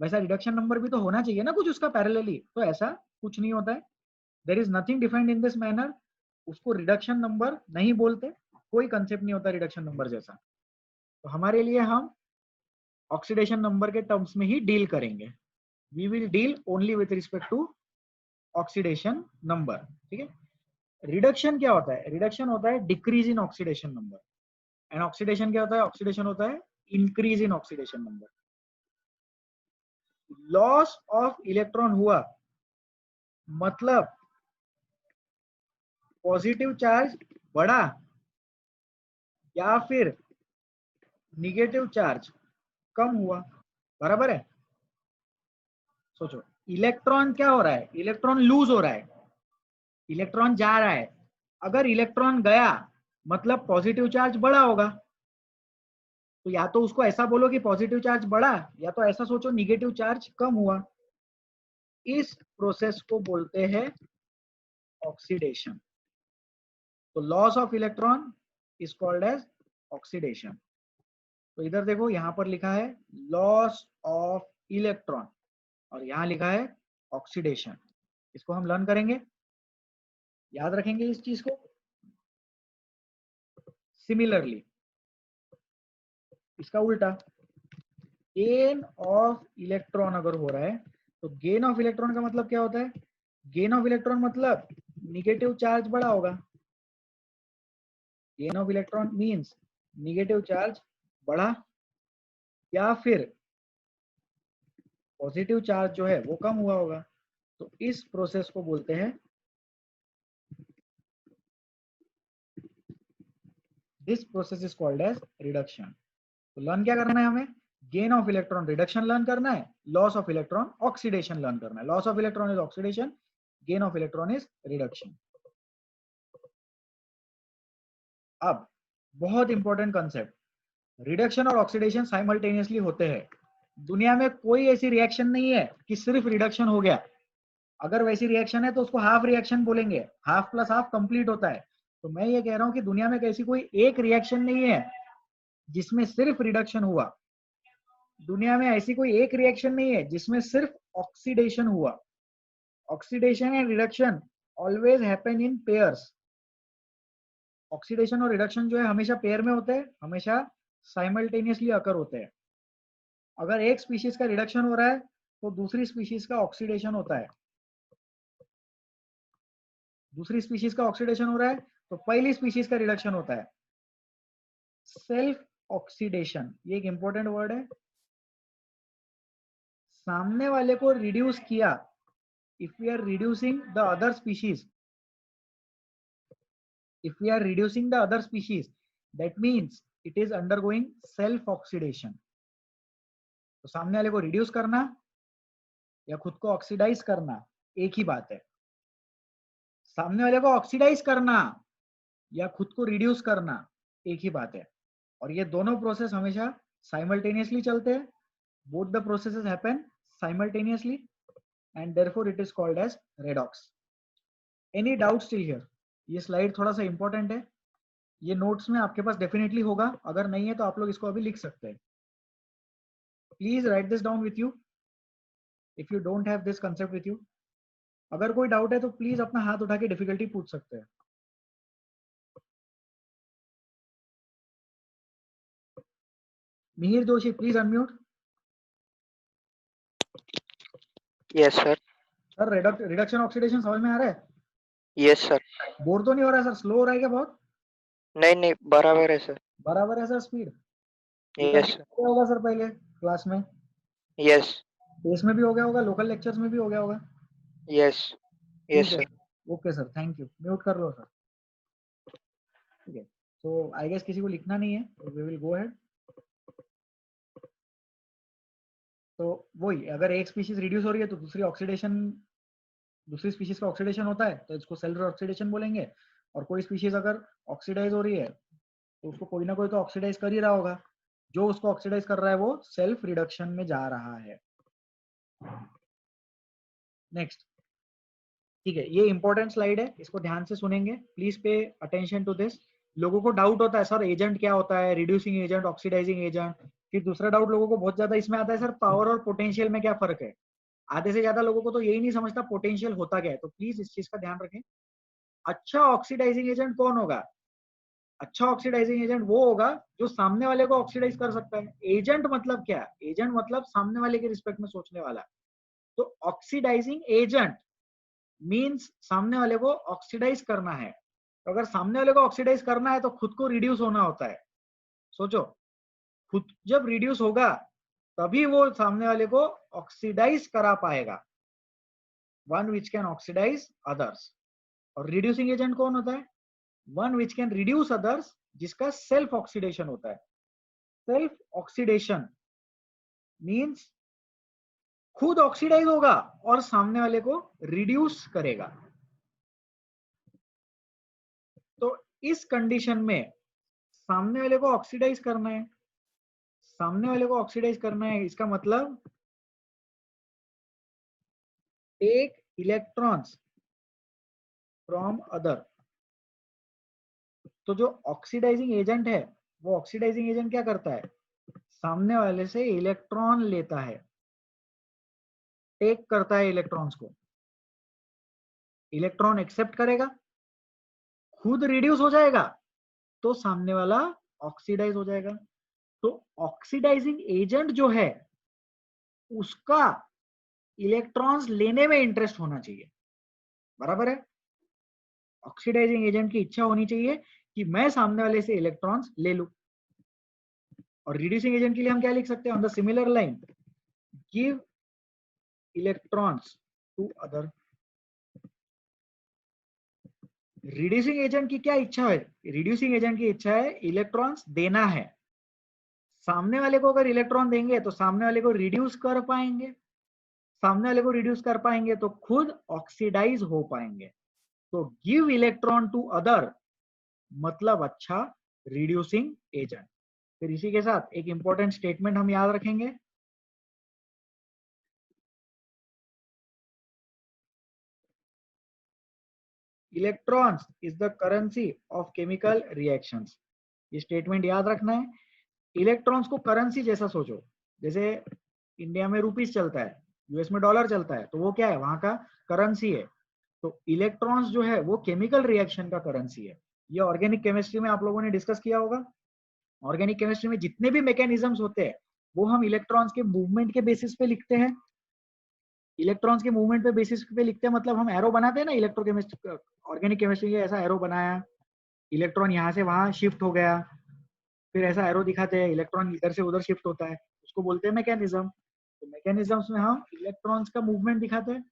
S1: वैसा रिडक्शन नंबर भी तो होना चाहिए ना कुछ उसका पैरेलली, तो ऐसा कुछ नहीं होता है। There is nothing defined in this manner, उसको रिडक्शन नंबर नहीं बोलते, कोई कंसेप्ट नहीं होता रिडक्शन नंबर जैसा। तो हमारे लिए हम ऑक्सीडेशन नंबर के टर्म्स में ही डील करेंगे। We will deal only with respect to oxidation number. ठीक है, रिडक्शन क्या होता है? रिडक्शन होता है decrease in oxidation number, and oxidation क्या होता है? ऑक्सीडेशन होता है increase in oxidation number. Loss of electron हुआ मतलब पॉजिटिव चार्ज बढ़ा या फिर निगेटिव चार्ज कम हुआ, बराबर है? सोचो, इलेक्ट्रॉन क्या हो रहा है? इलेक्ट्रॉन लूज हो रहा है, इलेक्ट्रॉन जा रहा है। अगर इलेक्ट्रॉन गया मतलब पॉजिटिव चार्ज बढ़ा होगा, तो या तो उसको ऐसा बोलो कि पॉजिटिव चार्ज बढ़ा, या तो ऐसा सोचो निगेटिव चार्ज कम हुआ। इस प्रोसेस को बोलते हैं ऑक्सीडेशन। तो loss of electron is called as oxidation. तो इधर देखो यहां पर लिखा है लॉस ऑफ इलेक्ट्रॉन और यहां लिखा है ऑक्सीडेशन। इसको हम लर्न करेंगे, याद रखेंगे इस चीज को। सिमिलरली इसका उल्टा, गेन ऑफ इलेक्ट्रॉन अगर हो रहा है तो गेन ऑफ इलेक्ट्रॉन का मतलब क्या होता है? गेन ऑफ इलेक्ट्रॉन मतलब निगेटिव चार्ज बढ़ा होगा। Gain of electron means negative charge बढ़ा या फिर पॉजिटिव चार्ज जो है वो कम हुआ होगा। तो इस प्रोसेस को बोलते हैं, this process is called as reduction. तो लर्न क्या करना है हमें? Gain of electron reduction learn करना है, loss of electron oxidation learn करना है। Loss of electron is oxidation, gain of electron is reduction. अब बहुत इंपॉर्टेंट कंसेप्ट, रिडक्शन और ऑक्सीडेशन साइमल्टेनियसली होते हैं। दुनिया में कोई ऐसी रिएक्शन नहीं है कि सिर्फ रिडक्शन हो गया। अगर वैसी रिएक्शन है तो उसको हाफ रिएक्शन बोलेंगे, हाफ प्लस हाफ कंप्लीट होता है। तो मैं ये कह रहा हूं कि दुनिया में ऐसी कोई एक रिएक्शन नहीं है जिसमें सिर्फ रिडक्शन हुआ। दुनिया में ऐसी कोई एक रिएक्शन नहीं है जिसमें सिर्फ ऑक्सीडेशन हुआ। Oxidation and reduction always happen in pairs. Oxidation और रिडक्शन जो है हमेशा पेयर में होते हैं, हमेशा साइमल्टेनियसली अकर होते हैं। अगर एक स्पीशीज का रिडक्शन हो रहा है तो दूसरी स्पीशीज का ऑक्सीडेशन होता है। दूसरी स्पीशीज का ऑक्सीडेशन हो रहा है तो पहली स्पीशीज का रिडक्शन होता है। सेल्फ ऑक्सीडेशन, ये एक इंपॉर्टेंट वर्ड है। सामने वाले को रिड्यूस किया, if we are reducing the other species, if we are reducing the other species, that means it is undergoing self oxidation। तो सामने वाले को रिड्यूस करना या खुद को ऑक्सीडाइज करना एक ही बात है। सामने वाले को ऑक्सीडाइज करना या खुद को रिड्यूस करना एक ही बात है। और ये दोनों प्रोसेस हमेशा साइमल्टेनियसली चलते हैं। Both the processes happen simultaneously and therefore it is called as redox. Any doubt still here? ये स्लाइड थोड़ा सा इंपॉर्टेंट है, ये नोट्स में आपके पास डेफिनेटली होगा, अगर नहीं है तो आप लोग इसको अभी लिख सकते हैं। Please write this down with you if you don't have this concept with you. अगर कोई डाउट है तो प्लीज अपना हाथ उठा के डिफिकल्टी पूछ सकते हैं। Mihir Joshi please unmute.
S2: Yes sir.
S1: Sir reduction oxidation समझ में आ रहा है?
S2: Yes sir.
S1: बोर तो नहीं हो रहा सर? स्लो हो रहा है क्या बहुत?
S2: नहीं नहीं बराबर है सर।
S1: बराबर है सर स्पीड?
S2: Yes sir.
S1: होगा सर पहले क्लास में,
S2: यस
S1: पेस में भी हो गया होगा, लोकल लेक्चर्स में भी हो गया होगा।
S2: यस यस
S1: ठीक है,
S2: sir.
S1: Okay sir, thank you. Mute कर लो सर। ठीक है, तो आई गेस किसी को लिखना नहीं है, तो वी विल गो अहेड। तो वही, अगर एक स्पीशीज रिड्यूस हो रही है तो दूसरी स्पीशीज का ऑक्सीडेशन होता है, तो इसको सेलुलर ऑक्सीडेशन बोलेंगे। और कोई स्पीशीज अगर ऑक्सीडाइज हो रही है तो उसको कोई ना कोई तो ऑक्सीडाइज कर ही रहा होगा। जो उसको ऑक्सीडाइज कर रहा है वो सेल्फ रिडक्शन में जा रहा है। नेक्स्ट, ठीक है, ये इंपॉर्टेंट स्लाइड है, इसको ध्यान से सुनेंगे, please pay attention to this. लोगों को डाउट होता है सर एजेंट क्या होता है, रिड्यूसिंग एजेंट, ऑक्सीडाइजिंग एजेंट। फिर दूसरा डाउट लोगों को बहुत ज्यादा इसमें आता है, सर पावर और पोटेंशियल में क्या फर्क है। आधे से ज्यादा लोगों को तो यही नहीं समझता पोटेंशियल होता क्या है, तो प्लीज इस चीज का ध्यान रखें। अच्छा ऑक्सीडाइजिंग एजेंट कौन होगा? अच्छा ऑक्सीडाइजिंग एजेंट वो होगा जो सामने वाले को ऑक्सीडाइज कर सकता है। एजेंट मतलब क्या? एजेंट मतलब सामने वाले के रिस्पेक्ट में सोचने वाला। तो ऑक्सीडाइजिंग एजेंट मींस सामने वाले को ऑक्सीडाइज करना है। तो अगर सामने वाले को ऑक्सीडाइज करना है तो खुद को रिड्यूस होना होता है। सोचो, खुद जब रिड्यूस होगा तभी वो सामने वाले को ऑक्सीडाइज करा पाएगा। One which can oxidise others. और रिड्यूसिंग एजेंट कौन होता है? One which can reduce others, जिसका सेल्फ ऑक्सीडेशन होता है। सेल्फ ऑक्सीडेशन मींस खुद ऑक्सीडाइज होगा और सामने वाले को रिड्यूस करेगा। तो इस कंडीशन में सामने वाले को ऑक्सीडाइज करना है, सामने वाले को ऑक्सीडाइज करना है, इसका मतलब टेक इलेक्ट्रॉन्स फ्रॉम अदर। तो जो ऑक्सीडाइजिंग एजेंट है, वो ऑक्सीडाइजिंग एजेंट क्या करता है? सामने वाले से इलेक्ट्रॉन लेता है, टेक करता है इलेक्ट्रॉन्स को। इलेक्ट्रॉन एक्सेप्ट करेगा, खुद रिड्यूस हो जाएगा, तो सामने वाला ऑक्सीडाइज हो जाएगा। तो ऑक्सीडाइजिंग एजेंट जो है उसका इलेक्ट्रॉन्स लेने में इंटरेस्ट होना चाहिए, बराबर है। ऑक्सीडाइजिंग एजेंट की इच्छा होनी चाहिए कि मैं सामने वाले से इलेक्ट्रॉन्स ले लूं। और रिड्यूसिंग एजेंट के लिए हम क्या लिख सकते हैं? On the similar line, give electrons to other. Reducing agent की क्या इच्छा है? रिड्यूसिंग एजेंट की इच्छा है इलेक्ट्रॉन्स देना है। सामने वाले को अगर इलेक्ट्रॉन देंगे तो सामने वाले को रिड्यूस कर पाएंगे, सामने वाले को रिड्यूस कर पाएंगे तो खुद ऑक्सीडाइज हो पाएंगे। तो गिव इलेक्ट्रॉन टू अदर मतलब अच्छा रिड्यूसिंग एजेंट। फिर इसी के साथ एक इंपॉर्टेंट स्टेटमेंट हम याद रखेंगे, electrons is the currency of chemical reactions. ये स्टेटमेंट याद रखना है। इलेक्ट्रॉन्स को करेंसी जैसा सोचो, जैसे इंडिया में रुपीस चलता है, यूएस में डॉलर चलता है, तो वो क्या है? वहां का करेंसी है। तो इलेक्ट्रॉन्स जो है वो केमिकल रिएक्शन का करेंसी है। ये ऑर्गेनिक केमिस्ट्री में आप लोगों ने डिस्कस किया होगा। ऑर्गेनिक केमिस्ट्री में जितने भी मैकेनिज्म्स होते हैं वो हम इलेक्ट्रॉन्स के मूवमेंट के बेसिस पे लिखते हैं। इलेक्ट्रॉन्स के मूवमेंट पे बेसिस पे लिखते हैं, मतलब हम एरो बनाते हैं ना इलेक्ट्रोकेमिस्ट्री, ऑर्गेनिक केमिस्ट्री में ऐसा एरो बनाया, इलेक्ट्रॉन यहाँ से वहां शिफ्ट हो गया, फिर ऐसा एरो दिखाते हैं, इलेक्ट्रॉन इधर से उधर शिफ्ट होता है, उसको बोलते हैं मैकेनिज्म। तो मैकेनिज्म्स में हम इलेक्ट्रॉन्स का मूवमेंट दिखाते हैं।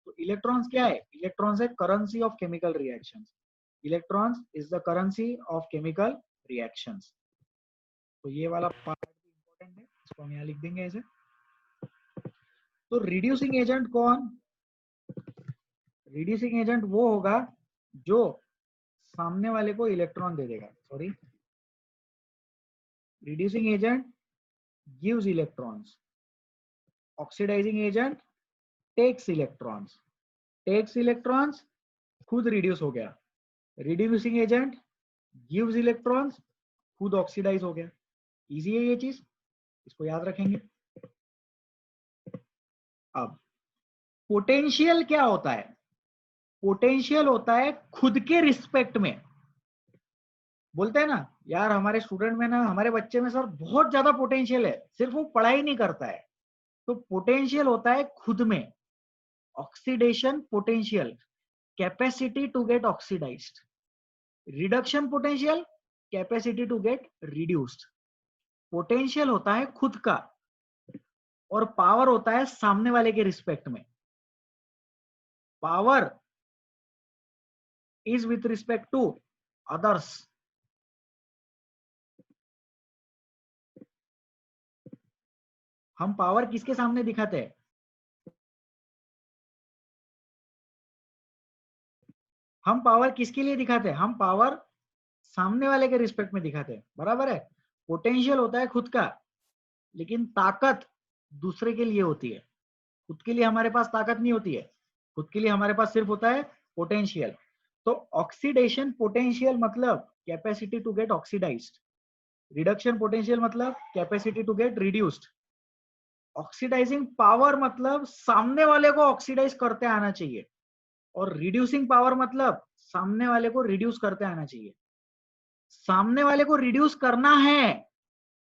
S1: तो इलेक्ट्रॉन्स क्या है? इलेक्ट्रॉन्स है currency of chemical reactions. Electrons is the currency of chemical reactions. तो ये वाला पार्ट इंपॉर्टेंट है, इसको हम यहाँ लिख देंगे ऐसे। तो रिड्यूसिंग एजेंट कौन? रिड्यूसिंग एजेंट वो होगा जो सामने वाले को इलेक्ट्रॉन दे देगा। Sorry, reducing agent gives electrons, oxidising agent takes electrons. Takes electrons, खुद रिड्यूस हो गया। रिड्यूसिंग एजेंट गिव्स इलेक्ट्रॉन्स, खुद ऑक्सीडाइज हो गया। इजी है ये चीज, इसको याद रखेंगे। अब पोटेंशियल क्या होता है? पोटेंशियल होता है खुद के रिस्पेक्ट में। बोलते हैं ना यार हमारे स्टूडेंट में ना, हमारे बच्चे में सर बहुत ज्यादा पोटेंशियल है, सिर्फ वो पढ़ाई नहीं करता है। तो पोटेंशियल होता है खुद में। Oxidation potential, capacity to get oxidised. Reduction potential, capacity to get reduced. Potential होता है खुद का और पावर होता है सामने वाले के रिस्पेक्ट में। Power is with respect to others. हम पावर किसके सामने दिखाते हैं? हम पावर किसके लिए दिखाते हैं? हम पावर सामने वाले के रिस्पेक्ट में दिखाते हैं, बराबर है। पोटेंशियल होता है खुद का, लेकिन ताकत दूसरे के लिए होती है। खुद के लिए हमारे पास ताकत नहीं होती है, खुद के लिए हमारे पास सिर्फ होता है पोटेंशियल। तो ऑक्सीडेशन पोटेंशियल मतलब capacity to get oxidised. Reduction potential मतलब capacity to get reduced. Oxidising power मतलब सामने वाले को ऑक्सीडाइज करते आना चाहिए, और रिड्यूसिंग पावर मतलब सामने वाले को रिड्यूस करते आना चाहिए। सामने वाले को रिड्यूस करना है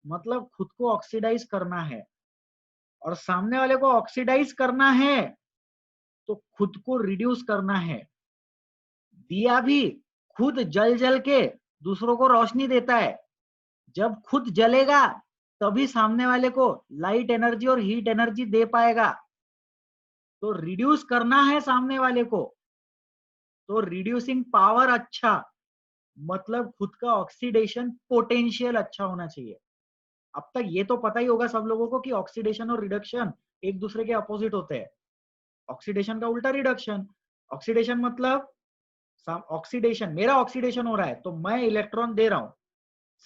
S1: मतलब खुद को ऑक्सीडाइज करना है, और सामने वाले को ऑक्सीडाइज करना है तो खुद को रिड्यूस करना है। दिया भी खुद जल जल के दूसरों को रोशनी देता है। जब खुद जलेगा तभी सामने वाले को लाइट एनर्जी और हीट एनर्जी दे पाएगा। तो रिड्यूस करना है सामने वाले को, तो रिड्यूसिंग पावर अच्छा मतलब खुद का ऑक्सीडेशन पोटेंशियल अच्छा होना चाहिए। अब तक ये तो पता ही होगा सब लोगों को कि ऑक्सीडेशन और रिडक्शन एक दूसरे के अपोजिट होते हैं। ऑक्सीडेशन का उल्टा रिडक्शन। ऑक्सीडेशन मतलब ऑक्सीडेशन, मेरा ऑक्सीडेशन हो रहा है तो मैं इलेक्ट्रॉन दे रहा हूं,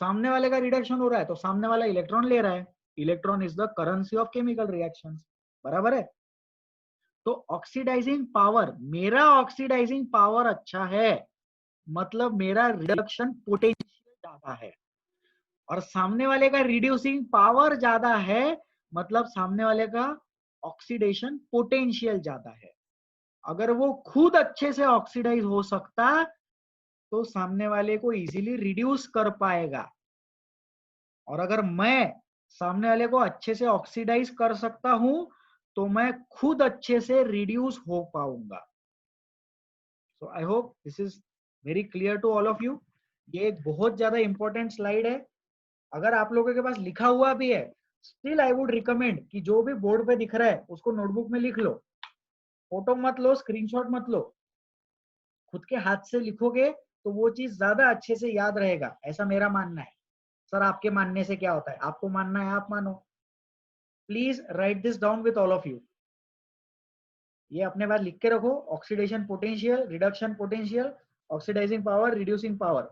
S1: सामने वाले का रिडक्शन हो रहा है तो सामने वाला इलेक्ट्रॉन ले रहा है। Electron is the currency of chemical reactions, बराबर है। तो ऑक्सीडाइजिंग पावर, मेरा ऑक्सीडाइजिंग पावर अच्छा है मतलब मेरा रिडक्शन पोटेंशियल ज्यादा है, और सामने वाले का रिड्यूसिंग पावर ज्यादा है मतलब सामने वाले का ऑक्सीडेशन पोटेंशियल ज्यादा है। अगर वो खुद अच्छे से ऑक्सीडाइज हो सकता तो सामने वाले को इजीली रिड्यूस कर पाएगा, और अगर मैं सामने वाले को अच्छे से ऑक्सीडाइज कर सकता हूं तो मैं खुद अच्छे से रिड्यूस हो पाऊंगा। So I hope this is very clear to all of you. ये एक बहुत ज्यादा इंपॉर्टेंट स्लाइड है। अगर आप लोगों के पास लिखा हुआ भी है, स्टिल आई वुड रिकमेंड कि जो भी बोर्ड पे दिख रहा है उसको नोटबुक में लिख लो। फोटो मत लो, स्क्रीनशॉट मत लो, खुद के हाथ से लिखोगे तो वो चीज ज्यादा अच्छे से याद रहेगा, ऐसा मेरा मानना है। सर आपके मानने से क्या होता है? आपको मानना है आप मानो। Please write this down with all of you. ये अपने पास लिख के रखो। Oxidation potential, reduction potential, oxidising power, reducing power,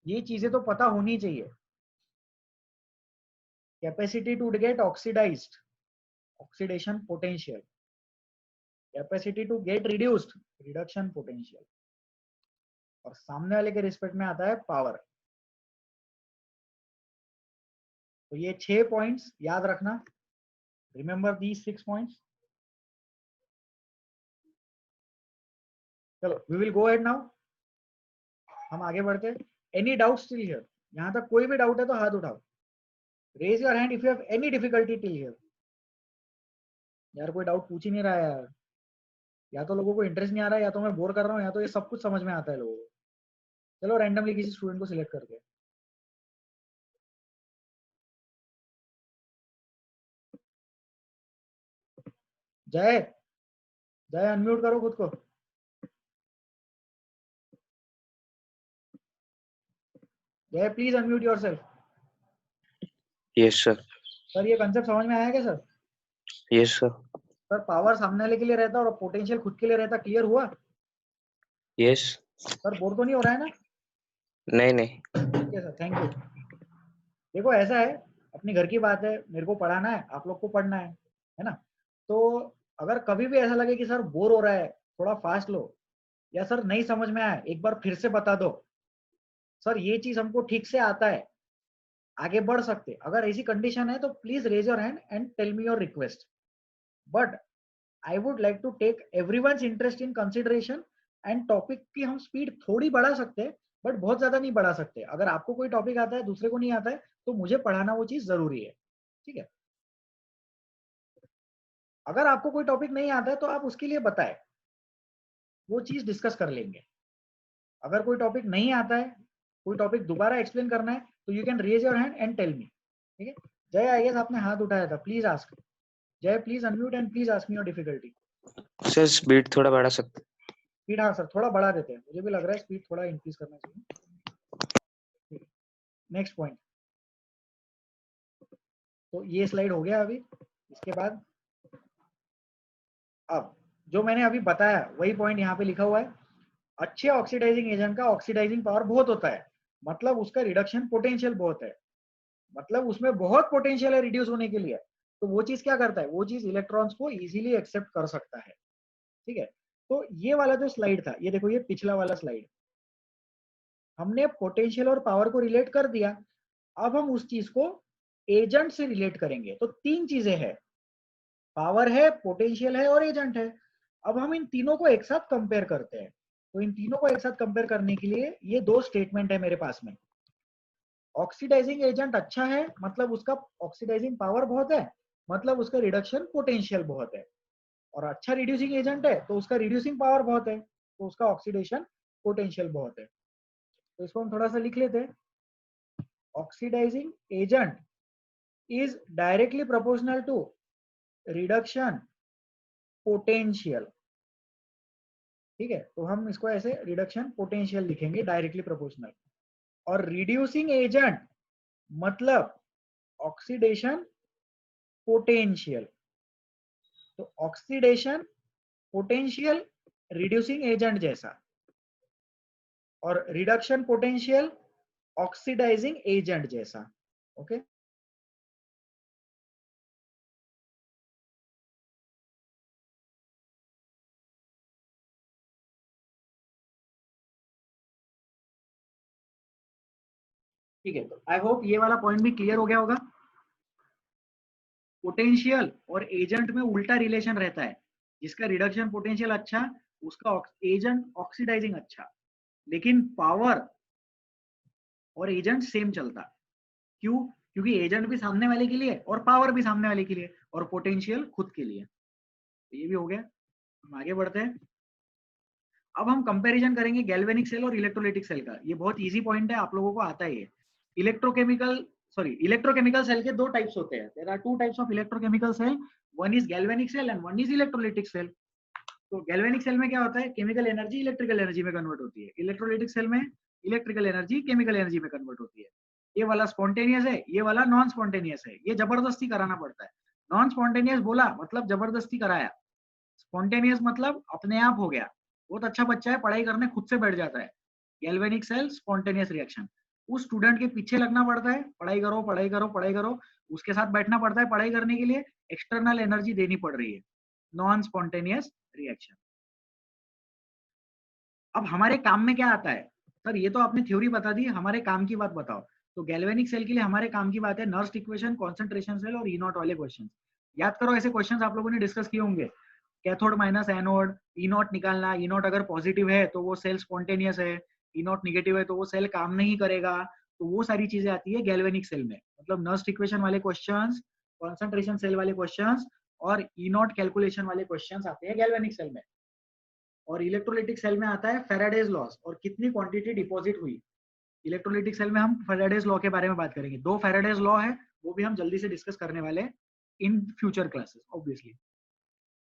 S1: ये चीजें तो पता होनी चाहिए। Capacity to get oxidised, oxidation potential. Capacity to get reduced, reduction potential. और सामने वाले के रिस्पेक्ट में आता है पावर। तो ये 6 पॉइंट्स याद रखना। Remember these 6 points. चलो we will go ahead now, हम आगे बढ़ते हैं। Any doubt still here? यहाँ तक कोई भी डाउट है तो हाथ उठाओ। Raise your hand if you have any difficulty till here. यार कोई डाउट पूछ ही नहीं रहा है यार, या तो लोगों को इंटरेस्ट नहीं आ रहा है, या तो मैं बोर कर रहा हूँ, या तो ये सब कुछ समझ में आता है लोगों को। चलो रैंडमली किसी स्टूडेंट को सिलेक्ट करके। जय, जय अनम्यूट करो खुद को। जय please unmute yourself.
S5: Yes sir.
S1: Sir ये कंसेप्ट समझ में आया क्या sir?
S5: Yes sir.
S1: Sir power सामने वाले के लिए रहता और पोटेंशियल खुद के लिए रहता, क्लियर हुआ?
S5: यस।
S1: सर बोर तो नहीं हो रहा है ना?
S5: नहीं नहीं।
S1: ठीक है सर, थैंक यू। देखो ऐसा है, अपनी घर की बात है, मेरे को पढ़ाना है, आप लोग को पढ़ना है ना? तो अगर कभी भी ऐसा लगे कि सर बोर हो रहा है, थोड़ा फास्ट लो, या सर नहीं समझ में आया एक बार फिर से बता दो, सर ये चीज हमको ठीक से आता है, आगे बढ़ सकते। अगर ऐसी कंडीशन है तो please raise your hand and tell me your request. But I would like to take everyone's interest in consideration and topic की हम स्पीड थोड़ी बढ़ा सकते हैं, बट बहुत ज्यादा नहीं बढ़ा सकते। अगर आपको कोई टॉपिक आता है दूसरे को नहीं आता है तो मुझे पढ़ाना वो चीज जरूरी है, ठीक है। अगर आपको कोई टॉपिक नहीं आता है तो आप उसके लिए बताएं, वो चीज डिस्कस कर लेंगे। अगर कोई टॉपिक नहीं आता है, कोई टॉपिक दोबारा एक्सप्लेन करना है, तो you can raise your hand and tell me, ठीक है। जय, आई गेस आपने हाथ उठाया था, please ask. Jay, please unmute and please ask me your difficulty.
S5: Sir speed थोड़ा बढ़ा सकते?
S1: स्पीड, हाँ सर, थोड़ा बढ़ा देते हैं, मुझे भी लग रहा है स्पीड थोड़ा इंक्रीज करना चाहिए। नेक्स्ट पॉइंट, तो ये स्लाइड हो गया अभी। इसके बाद अब जो मैंने अभी बताया वही पॉइंट यहाँ पे लिखा हुआ है। अच्छे ऑक्सीडाइजिंग एजेंट का ऑक्सीडाइजिंग पावर बहुत होता है, मतलब उसका रिडक्शन पोटेंशियल बहुत है, मतलब उसमें बहुत पोटेंशियल है रिड्यूस होने के लिए। तो वो चीज क्या करता है, वो चीज इलेक्ट्रॉन्स को इजीली एक्सेप्ट कर सकता है, ठीक है। तो ये वाला जो स्लाइड था, ये देखो, ये पिछला वाला स्लाइड, हमने पोटेंशियल और पावर को रिलेट कर दिया। अब हम उस चीज को एजेंट से रिलेट करेंगे। तो तीन चीजें हैं, पावर है, पोटेंशियल है और एजेंट है। अब हम इन तीनों को एक साथ कंपेयर करते हैं। तो इन तीनों को एक साथ कंपेयर करने के लिए ये दो स्टेटमेंट है मेरे पास में। ऑक्सीडाइजिंग एजेंट अच्छा है, मतलब उसका ऑक्सीडाइजिंग पावर बहुत है, मतलब उसका रिडक्शन पोटेंशियल बहुत है। और अच्छा रिड्यूसिंग एजेंट है तो उसका रिड्यूसिंग पावर बहुत है, तो उसका ऑक्सीडेशन पोटेंशियल बहुत है। तो इसको हम थोड़ा सा लिख लेते हैं। Oxidising agent is directly proportional to reduction potential, ठीक है। तो हम इसको ऐसे रिडक्शन पोटेंशियल लिखेंगे, डायरेक्टली प्रोपोर्शनल। और रिड्यूसिंग एजेंट मतलब ऑक्सीडेशन पोटेंशियल। तो ऑक्सीडेशन पोटेंशियल रिड्यूसिंग एजेंट जैसा, और रिडक्शन पोटेंशियल ऑक्सीडाइजिंग एजेंट जैसा, ओके। ठीक है, तो आई होप ये वाला पॉइंट भी क्लियर हो गया होगा। पोटेंशियल और एजेंट में उल्टा रिलेशन रहता है, जिसका रिडक्शन पोटेंशियल अच्छा उसका एजेंट ऑक्सीडाइजिंग अच्छा। लेकिन पावर और एजेंट सेम चलता, क्यों? क्योंकि एजेंट भी सामने वाले के लिए और पावर भी सामने वाले के लिए और पोटेंशियल खुद के लिए। तो ये भी हो गया। हम आगे बढ़ते हैं। अब हम कंपैरिजन करेंगे गैल्वेनिक सेल और इलेक्ट्रोलाइटिक सेल का। ये बहुत इजी पॉइंट है, आप लोगों को आता है ये। इलेक्ट्रोकेमिकल सेल के दो टाइप्स होते हैं। There are two types of electrochemical cell, one is galvanic cell and one is electrolytic cell. तो गैल्वेनिक सेल में क्या होता है, केमिकल एनर्जी इलेक्ट्रिकल एनर्जी में कन्वर्ट होती है। इलेक्ट्रोलाइटिक सेल में इलेक्ट्रिकल एनर्जी केमिकल एनर्जी में कन्वर्ट होती है। ये वाला स्पॉन्टेनियस है, ये वाला नॉन स्पॉन्टेनियस है। ये जबरदस्ती कराना पड़ता है। नॉन स्पॉन्टेनियस बोला मतलब जबरदस्ती कराया, स्पॉन्टेनियस मतलब अपने आप हो गया। बहुत अच्छा बच्चा है, पढ़ाई करने खुद से बैठ जाता है। गैल्वेनिक सेल स्पॉन्टेनियस रिएक्शन, उस स्टूडेंट के पीछे लगना पड़ता है, पढ़ाई करो पढ़ाई करो पढ़ाई करो, उसके साथ बैठना पड़ता है पढ़ाई करने के लिए, एक्सटर्नल एनर्जी देनी पड़ रही है। Non spontaneous reaction. अब हमारे काम में क्या आता है सर, ये तो आपने थ्योरी बता दी, हमारे काम की बात बताओ। तो गैल्वेनिक सेल के लिए हमारे काम की बात है नर्स्ट इक्वेशन, कॉन्सेंट्रेशन सेल और ई नॉट वाले क्वेश्चन। याद करो, ऐसे क्वेश्चन आप लोगों ने डिस्कस किए होंगे। Cathode minus anode, E not निकालना, ई नॉट अगर पॉजिटिव है तो वो सेल स्पॉन्टेनियस है, ई नॉट निगेटिव है तो वो सेल काम नहीं करेगा। तो वो सारी चीजें आती है गैल्वेनिक सेल में, मतलब नर्स्ट इक्वेशन वाले क्वेश्चंस, कॉन्सेंट्रेशन सेल वाले क्वेश्चंस और ई नॉट कैलकुलेशन वाले क्वेश्चंस आते हैं गैल्वेनिक सेल में। और इलेक्ट्रोलाइटिक सेल में आता है फैराडेज लॉस और कितनी क्वांटिटी डिपॉजिट हुई। इलेक्ट्रोलाइटिक सेल में हम फैराडेज लॉ के बारे में बात करेंगे। दो फैराडेज लॉ है, वो भी हम जल्दी से डिस्कस करने वाले हैं in future classes obviously.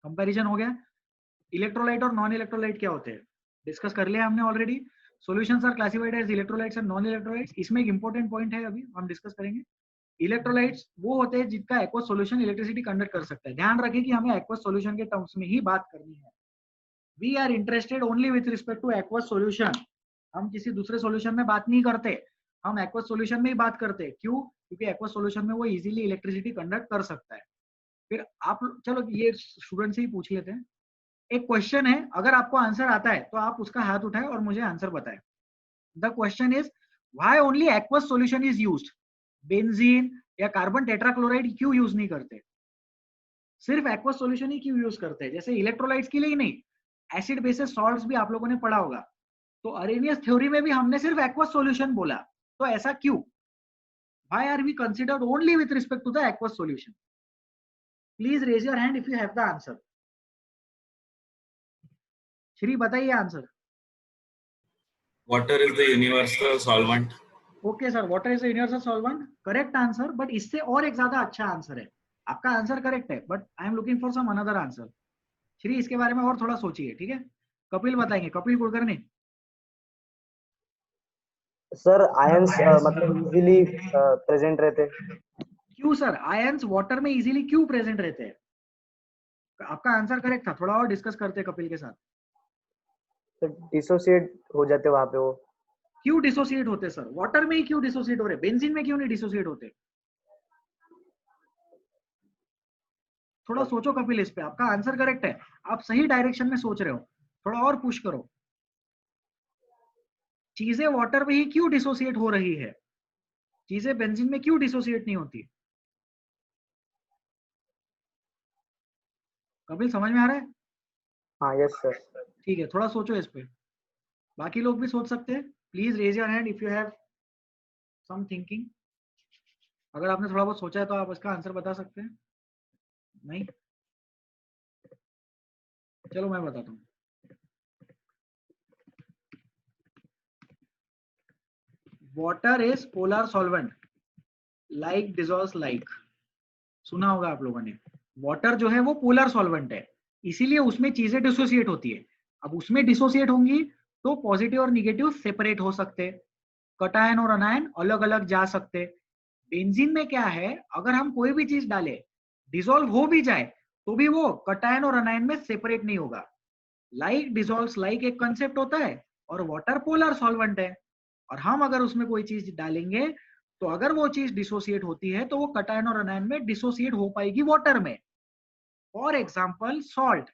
S1: Comparison हो गया। इलेक्ट्रोलाइट और नॉन इलेक्ट्रोलाइट क्या होते हैं डिस्कस कर लिया हमने already. Solutions are classified as electrolytes and non electrolytes. इसमें एक इंपॉर्टेंट पॉइंट है, अभी हम डिस्कस करेंगे। इलेक्ट्रोलाइट्स वो होते हैं जिनका एक्वस सॉल्यूशन इलेक्ट्रिसिटी कंडक्ट कर सकता है। ध्यान रखें कि हमें एक्वस सॉल्यूशन के टर्म्स में ही बात करनी है। We are interested only with respect to aqueous solution. हम किसी दूसरे सॉल्यूशन में बात नहीं करते, हम एक्वस सॉल्यूशन में ही बात करते हैं। क्यों? क्योंकि एक्वस सॉल्यूशन में वो इजीली इलेक्ट्रिसिटी कंडक्ट कर सकता है। फिर आप चलो ये स्टूडेंट से ही पूछ लेते हैं। एक क्वेश्चन है, अगर आपको आंसर आता है तो आप उसका हाथ उठाएं और मुझे आंसर बताएं। The question is why only aqueous solution is used. Benzene या कार्बन टेट्राक्लोराइड क्यों यूज नहीं करते? सिर्फ एक्वस सॉल्यूशन ही क्यों यूज करते हैं? जैसे इलेक्ट्रोलाइट्स के लिए ही नहीं, एसिड बेसिस सॉल्ट्स भी आप लोगों ने पढ़ा होगा। तो अरेनियस थ्योरी में भी हमने सिर्फ एक्वस सॉल्यूशन बोला, तो ऐसा क्यों? Why are we considered only with respect to the aqueous solution? Please raise your hand if you have the answer. Shri बताइए answer.
S6: Water is the universal solvent.
S1: Okay sir, water is the universal solvent, correct answer, but इससे और एक ज्यादा अच्छा answer है। आपका answer correct है, but I am looking for some another answer. Shri इसके बारे में और थोड़ा सोचिए, ठीक है? कपिल बताएंगे, कपिल कुलकर्णी।
S7: सर आयंस मतलब इजीली प्रेजेंट रहते।
S1: क्यों सर, आयंस वाटर में इजीली क्यों प्रेजेंट रहते हैं? आपका आंसर करेक्ट था, थोड़ा और डिस्कस करते हैं कपिल के साथ।
S7: सर डिसोसिएट हो जाते वहां पे वो।
S1: क्यों डिसोसिएट होते सर? वाटर में ही क्यों डिसोसिएट हो रहे, बेंजीन में क्यों नहीं डिसोसिएट होते? थोड़ा सोचो कपिल इस पे। आपका आंसर करेक्ट है, आप सही डायरेक्शन में सोच रहे हो, थोड़ा और पुश करो। चीजें वाटर में ही क्यों डिसोसिएट हो रही है, चीजें बेंजीन में क्यों डिसोसिएट नहीं होती? कपिल समझ में आ रहा है?
S7: हाँ यस सर।
S1: ठीक है, थोड़ा सोचो इस पे। बाकी लोग भी सोच सकते हैं। Please raise your hand if you have some thinking. अगर आपने थोड़ा बहुत सोचा है तो आप इसका आंसर बता सकते हैं। नहीं? चलो मैं बताता हूँ। Water is polar solvent, like dissolves like. सुना होगा आप लोगों ने। वाटर जो है वो पोलर सॉल्वेंट है, इसीलिए उसमें चीजें डिसोसिएट होती है। अब उसमें डिसोसिएट होंगी तो पॉजिटिव और निगेटिव सेपरेट हो सकते, कटायन और अनायन अलग अलग जा सकते। बेंजीन में क्या है, अगर हम कोई भी चीज डालें, डिसॉल्व हो भी जाए तो भी वो कटायन और अनायन में सेपरेट नहीं होगा। लाइक डिसॉल्व्स लाइक एक कंसेप्ट होता है, और वाटर पोलर सॉल्वेंट है, और हम अगर उसमें कोई चीज डालेंगे तो अगर वो चीज डिसोसिएट होती है तो वो कटायन और अनायन में डिसोसिएट हो पाएगी वाटर में। फॉर एग्जाम्पल सॉल्ट,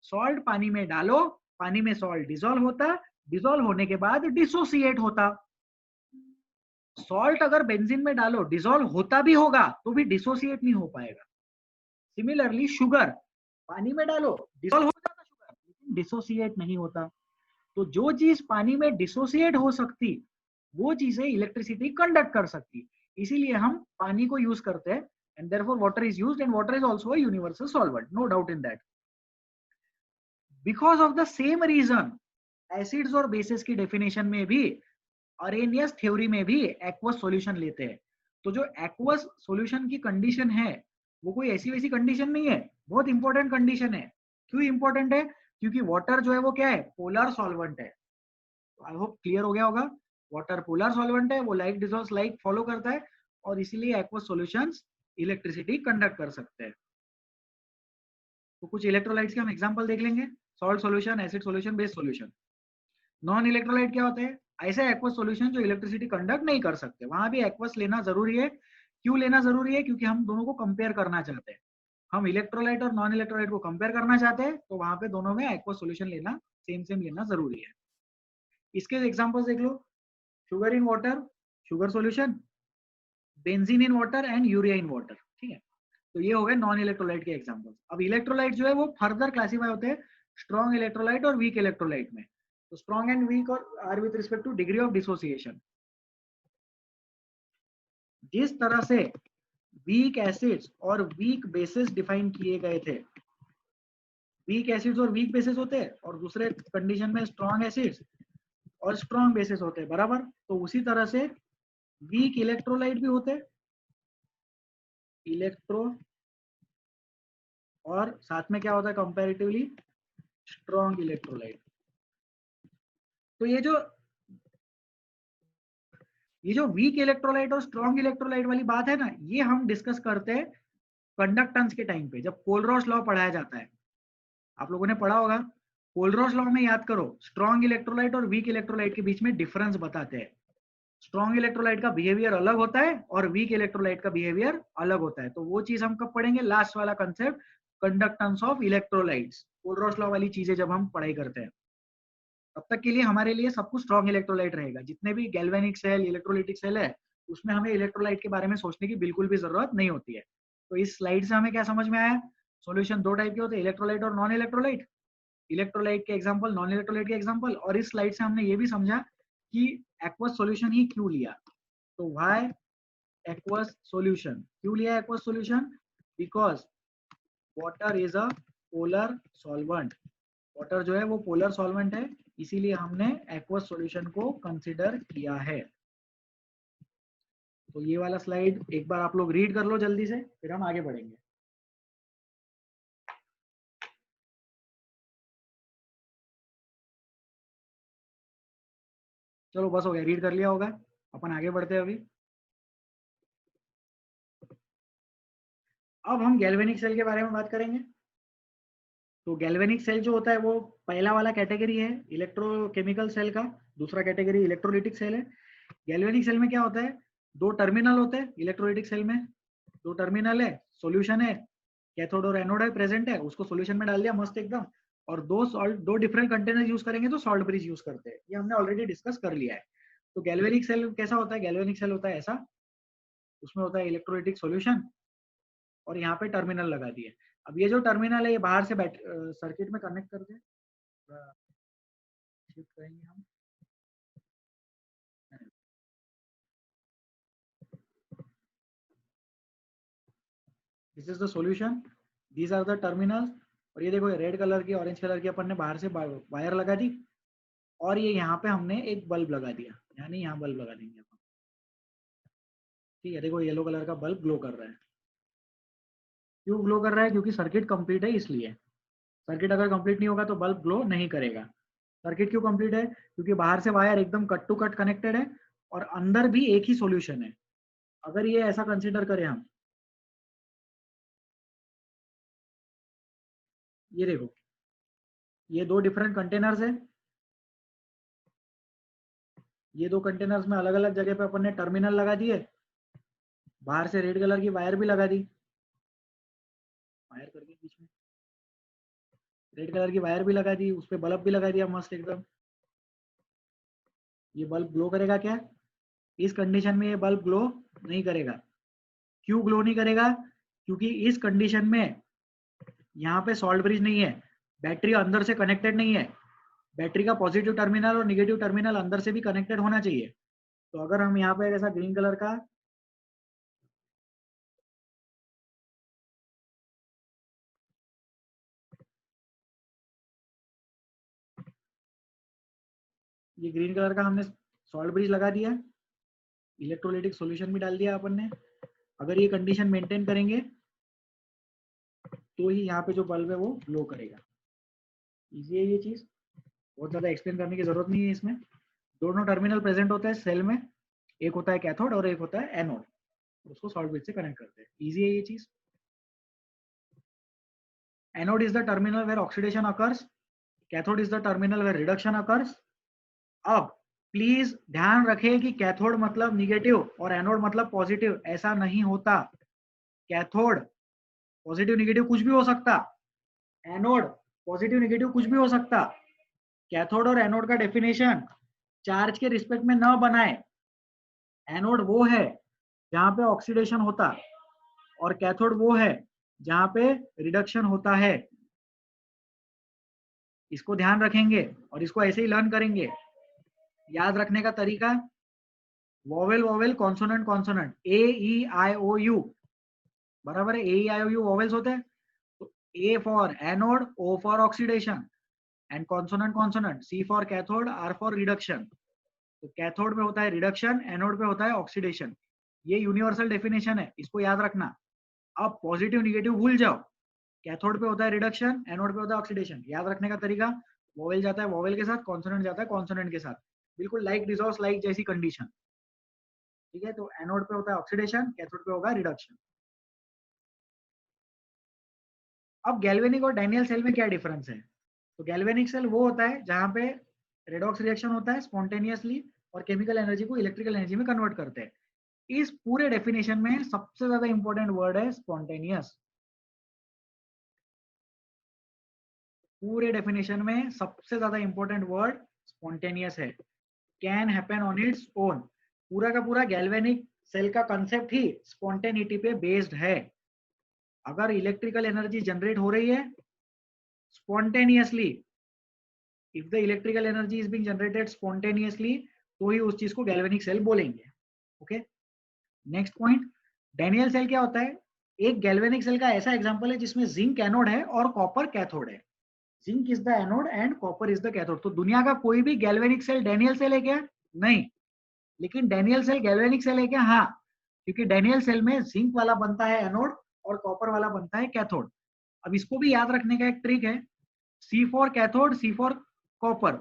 S1: सॉल्ट पानी में डालो, पानी में सॉल्ट डिसॉल्व होता, डिसॉल्व होने के बाद डिसोसिएट होता। सॉल्ट अगर बेंजीन में डालो, डिसॉल्व होता भी होगा तो भी डिसोसिएट नहीं हो पाएगा। सिमिलरली शुगर, पानी में डालो, डिसॉल्व हो जाता शुगर, लेकिन डिसोसिएट नहीं होता। तो जो चीज पानी में डिसोसिएट हो सकती, वो चीजें इलेक्ट्रिसिटी कंडक्ट कर सकती, इसीलिए हम पानी को यूज करते हैं। And therefore water is used, and water is also a universal solvent, no doubt in that. Because of the same reason, acids और बेसिस की डेफिनेशन में भी, अरेनियस थ्योरी में भी एक्वस सॉल्यूशन लेते हैं। तो जो एक्वस सॉल्यूशन की कंडीशन है वो कोई ऐसी वैसी कंडीशन नहीं है, बहुत इंपॉर्टेंट कंडीशन है। क्यों इंपॉर्टेंट है? क्योंकि वाटर जो है वो क्या है, पोलर सॉल्वेंट है। आई होप क्लियर हो गया होगा। वाटर पोलर सॉल्वेंट है, वो लाइक डिसॉल्व्स लाइक फॉलो करता है, और इसीलिए एक्वस सॉल्यूशंस इलेक्ट्रिसिटी कंडक्ट कर सकते हैं। तो कुछ इलेक्ट्रोलाइट्स के हम एग्जांपल देख लेंगे। Salt solution, acid solution, base solution. Non electrolyte क्या होते हैं? ऐसे एक्वस सॉल्यूशन जो इलेक्ट्रिसिटी कंडक्ट नहीं कर सकते, वहां भी एक्वस लेना जरूरी है। क्यों लेना जरूरी है? क्योंकि हम दोनों को कंपेयर करना चाहते हैं। हम इलेक्ट्रोलाइट और नॉन इलेक्ट्रोलाइट को कंपेयर करना चाहते हैं, तो वहां पे दोनों में एक्वस सॉल्यूशन लेना सेम लेना जरूरी है। इसके एग्जांपल्स देख लो। Sugar in water, sugar solution, benzene in water and urea in water. ठीक है, तो ये हो गए नॉन इलेक्ट्रोलाइट के एग्जांपल्स। अब इलेक्ट्रोलाइट जो है वो फर्दर क्लासीफाई होते हैं स्ट्रॉन्ग इलेक्ट्रोलाइट और वीक इलेक्ट्रोलाइट में। तो स्ट्रॉन्ग एंड वीक और are with respect to degree of dissociation. जिस तरह से वीक एसिड्स और वीक बेसिस डिफाइन किए गए थे, वीक एसिड्स और वीक बेसिस होते हैं, और दूसरे कंडीशन में स्ट्रॉन्ग एसिड्स और स्ट्रॉन्ग बेसिस होते हैं, बराबर। तो उसी तरह से वीक इलेक्ट्रोलाइट भी होते हैं, इलेक्ट्रो, और साथ में क्या होता है कंपैरेटिवली, स्ट्रॉन्ग इलेक्ट्रोलाइट। तो ये जो वीक इलेक्ट्रोलाइट और स्ट्रॉन्ग इलेक्ट्रोलाइट वाली बात है ना, ये हम डिस्कस करते हैं कंडक्टेंस के टाइम पे, जब कोलरॉस लॉ पढ़ाया जाता है। आप लोगों ने पढ़ा होगा कोलरॉस लॉ में, याद करो, स्ट्रॉन्ग इलेक्ट्रोलाइट और वीक इलेक्ट्रोलाइट के बीच में डिफरेंस बताते हैं। स्ट्रॉन्ग इलेक्ट्रोलाइट का बिहेवियर अलग होता है और वीक इलेक्ट्रोलाइट का बिहेवियर अलग होता है। तो वो चीज हम कब पढ़ेंगे? लास्ट वाला concept, conductance of electrolytes, कोलरॉस law वाली चीजें जब हम पढ़ाई करते हैं। तब तक के लिए हमारे लिए सब कुछ स्ट्रॉन्ग इलेक्ट्रोलाइट रहेगा। जितने भी गैल्वेनिक सेल, इलेक्ट्रोलिटिक सेल है, उसमें हमें इलेक्ट्रोलाइट के बारे में सोचने की बिल्कुल भी जरूरत नहीं होती है। तो इस स्लाइड से हमें क्या समझ में आया? सॉल्यूशन दो टाइप के होते हैं, इलेक्ट्रोलाइट और नॉन इलेक्ट्रोलाइट। इलेक्ट्रोलाइट के एग्जांपल, नॉन इलेक्ट्रोलाइट के एग्जांपल, और इस स्लाइड से हमने ये भी समझा कि एक्वस सॉल्यूशन ही क्यों लिया। तो व्हाई एक्वस सॉल्यूशन, क्यों लिया aqueous solution? Because water is a polar solvent, water जो है वो पोलर सॉल्वेंट है, इसीलिए हमने एक्वस सॉल्यूशन को कंसीडर किया है। तो ये वाला स्लाइड एक बार आप लोग रीड कर लो जल्दी से, फिर हम आगे बढ़ेंगे। चलो बस हो गया, रीड कर लिया होगा, अपन आगे बढ़ते हैं अभी। अब हम गैल्वेनिक सेल के बारे में बात करेंगे। तो गैल्वेनिक सेल जो होता है वो पहला वाला कैटेगरी है इलेक्ट्रोकेमिकल सेल का, दूसरा कैटेगरी इलेक्ट्रोलिटिक सेल है। गैल्वेनिक सेल में क्या होता है, दो टर्मिनल होते हैं इलेक्ट्रोलिटिक सेल में, दो टर्मिनल है, सॉल्यूशन है, कैथोड और एनोड है प्रेजेंट है, उसको सॉल्यूशन में डाल दिया मस्त एकदम, और दो डिफरेंट कंटेनर यूज करेंगे तो सॉल्ट ब्रिज यूज करते हैं, ये हमने ऑलरेडी डिस्कस कर लिया है। तो गैल्वेनिक सेल कैसा होता है, गैल्वेनिक सेल होता है ऐसा, उसमें होता है इलेक्ट्रोलिटिक सॉल्यूशन और यहाँ पे टर्मिनल लगा दिए। अब ये जो टर्मिनल है ये बाहर से सर्किट में कनेक्ट करके शिफ्ट करेंगे हम। This is the solution, these are the terminals, और ये देखो रेड कलर की ऑरेंज कलर की अपन ने बाहर से वायर लगा दी, और ये यहाँ पे हमने एक बल्ब लगा दिया, यानी यहाँ बल्ब लगा देंगे अपन। ठीक है, देखो येलो कलर का बल्ब ग्लो कर रहा है। क्यों ग्लो कर रहा है? क्योंकि सर्किट कंप्लीट है इसलिए। सर्किट अगर कंप्लीट नहीं होगा तो बल्ब ग्लो नहीं करेगा। सर्किट क्यों कंप्लीट है? क्योंकि बाहर से वायर एकदम कट टू कट कनेक्टेड है और अंदर भी एक ही सॉल्यूशन है। अगर ये ऐसा कंसीडर करें हम, ये देखो ये दो डिफरेंट कंटेनर्स है, ये दो कंटेनर्स में अलग अलग जगह पे अपन ने टर्मिनल लगा दिए, बाहर से रेड कलर की वायर भी लगा दी, वायर करके बीच में रेड कलर की वायर भी लगा दी, उस पर बल्ब भी लगा दिया मस्त एकदम। ये बल्ब ग्लो करेगा क्या? इस कंडीशन में ये बल्ब ग्लो नहीं करेगा। क्यों ग्लो नहीं करेगा? क्योंकि इस कंडीशन में यहाँ पे सॉल्ट ब्रिज नहीं है, बैटरी अंदर से कनेक्टेड नहीं है, बैटरी का पॉजिटिव टर्मिनल और निगेटिव टर्मिनल अंदर से भी कनेक्टेड होना चाहिए। तो अगर हम यहाँ पे ऐसा ग्रीन कलर का ये ग्रीन कलर का हमने सॉल्ट ब्रिज लगा दिया, इलेक्ट्रोलाइटिक सॉल्यूशन भी डाल दिया अपन ने, अगर ये कंडीशन मेंटेन करेंगे तो ही यहाँ पे जो बल्ब है वो ग्लो करेगा। इजी है ये चीज, बहुत ज्यादा एक्सप्लेन करने की जरूरत नहीं है इसमें। दोनों टर्मिनल प्रेजेंट होता है सेल में, एक होता है कैथोड और एक होता है एनोड, उसको सॉल्ट ब्रिज से कनेक्ट करते हैं। इजी है ये चीज। Anode is the terminal where oxidation occurs, cathode is the terminal where reduction occurs. अब प्लीज ध्यान रखें कि कैथोड मतलब निगेटिव और एनोड मतलब पॉजिटिव, ऐसा नहीं होता। कैथोड पॉजिटिव निगेटिव कुछ भी हो सकता, एनोड पॉजिटिव निगेटिव कुछ भी हो सकता। कैथोड और एनोड का डेफिनेशन चार्ज के रिस्पेक्ट में न बनाए। एनोड वो है जहां पे ऑक्सीडेशन होता और कैथोड वो है जहां पे रिडक्शन होता है। इसको ध्यान रखेंगे और इसको ऐसे ही लर्न करेंगे। याद रखने का तरीका, vowel vowel consonant consonant, A E I O U बराबर है, ए E I O you vowels होते हैं। तो A for anode, O for oxidation, and consonant consonant, C for cathode, R for reduction. तो कैथोड में होता है रिडक्शन, एनोड पे होता है ऑक्सीडेशन। ये यूनिवर्सल डेफिनेशन है, इसको याद रखना। अब पॉजिटिव निगेटिव भूल जाओ, कैथोड पे होता है रिडक्शन, एनोड पे होता है ऑक्सीडेशन। याद रखने का तरीका, वोवेल जाता है वोवेल के साथ, कॉन्सोनेंट जाता है कॉन्सोनेंट के साथ, बिल्कुल लाइक डिसॉल्व्स लाइक जैसी कंडीशन। ठीक है, तो एनोड पे होता है ऑक्सीडेशन, कैथोड पे होगा रिडक्शन। अब गैल्वेनिक और डैनियल सेल में क्या डिफरेंस है? तो गैल्वेनिक सेल वो होता है जहां पे रेडॉक्स रिएक्शन होता है स्पॉन्टेनियसली और केमिकल एनर्जी को इलेक्ट्रिकल एनर्जी में कन्वर्ट करते हैं। इस पूरे डेफिनेशन में सबसे ज्यादा इंपॉर्टेंट वर्ड है स्पॉन्टेनियस। पूरे डेफिनेशन में सबसे ज्यादा इंपॉर्टेंट वर्ड स्पॉन्टेनियस है, can happen on its own. पूरा का पूरा गैल्वेनिक सेल का कंसेप्ट ही स्पॉन्टेनिटी पे बेस्ड है। अगर इलेक्ट्रिकल एनर्जी जनरेट हो रही है spontaneously if the electrical energy is being generated spontaneously तो ही उस चीज को गैल्वेनिक सेल बोलेंगे। Okay, next point, Daniell cell क्या होता है? एक गैल्वेनिक सेल का ऐसा एग्जांपल है जिसमें जिंक एनोड है और कॉपर कैथोड है। Zinc is the anode and copper is the cathode. तो दुनिया का कोई भी गैल्वेनिक सेल डैनियल सेल है क्या? नहीं। लेकिन डैनियल सेल गैल्वेनिक सेल है क्या? हाँ, क्योंकि डैनियल सेल में जिंक वाला बनता है एनोड और कॉपर वाला बनता है कैथोड। अब इसको भी याद रखने का एक ट्रिक है, C for cathode, C for copper.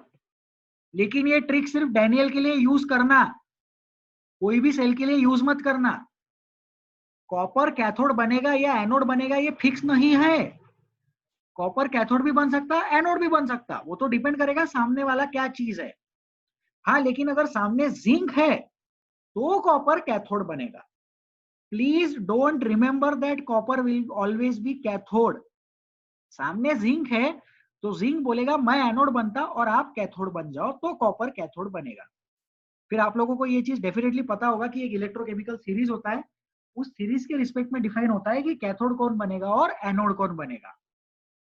S1: लेकिन ये ट्रिक सिर्फ डैनियल के लिए यूज करना, कोई भी सेल के लिए यूज मत करना। कॉपर कैथोड बनेगा या एनोड बनेगा ये फिक्स नहीं है। कॉपर कैथोड भी बन सकता है, एनोड भी बन सकता है, वो तो डिपेंड करेगा सामने वाला क्या चीज है। हाँ, लेकिन अगर सामने जिंक है तो कॉपर कैथोड बनेगा। Please don't remember that copper will always be cathode. सामने जिंक है तो जिंक बोलेगा मैं एनोड बनता और आप कैथोड बन जाओ, तो कॉपर कैथोड बनेगा। फिर आप लोगों को ये चीज डेफिनेटली पता होगा कि एक इलेक्ट्रोकेमिकल सीरीज होता है, उस सीरीज के रिस्पेक्ट में डिफाइन होता है कि कैथोड कौन बनेगा और एनोड कौन बनेगा।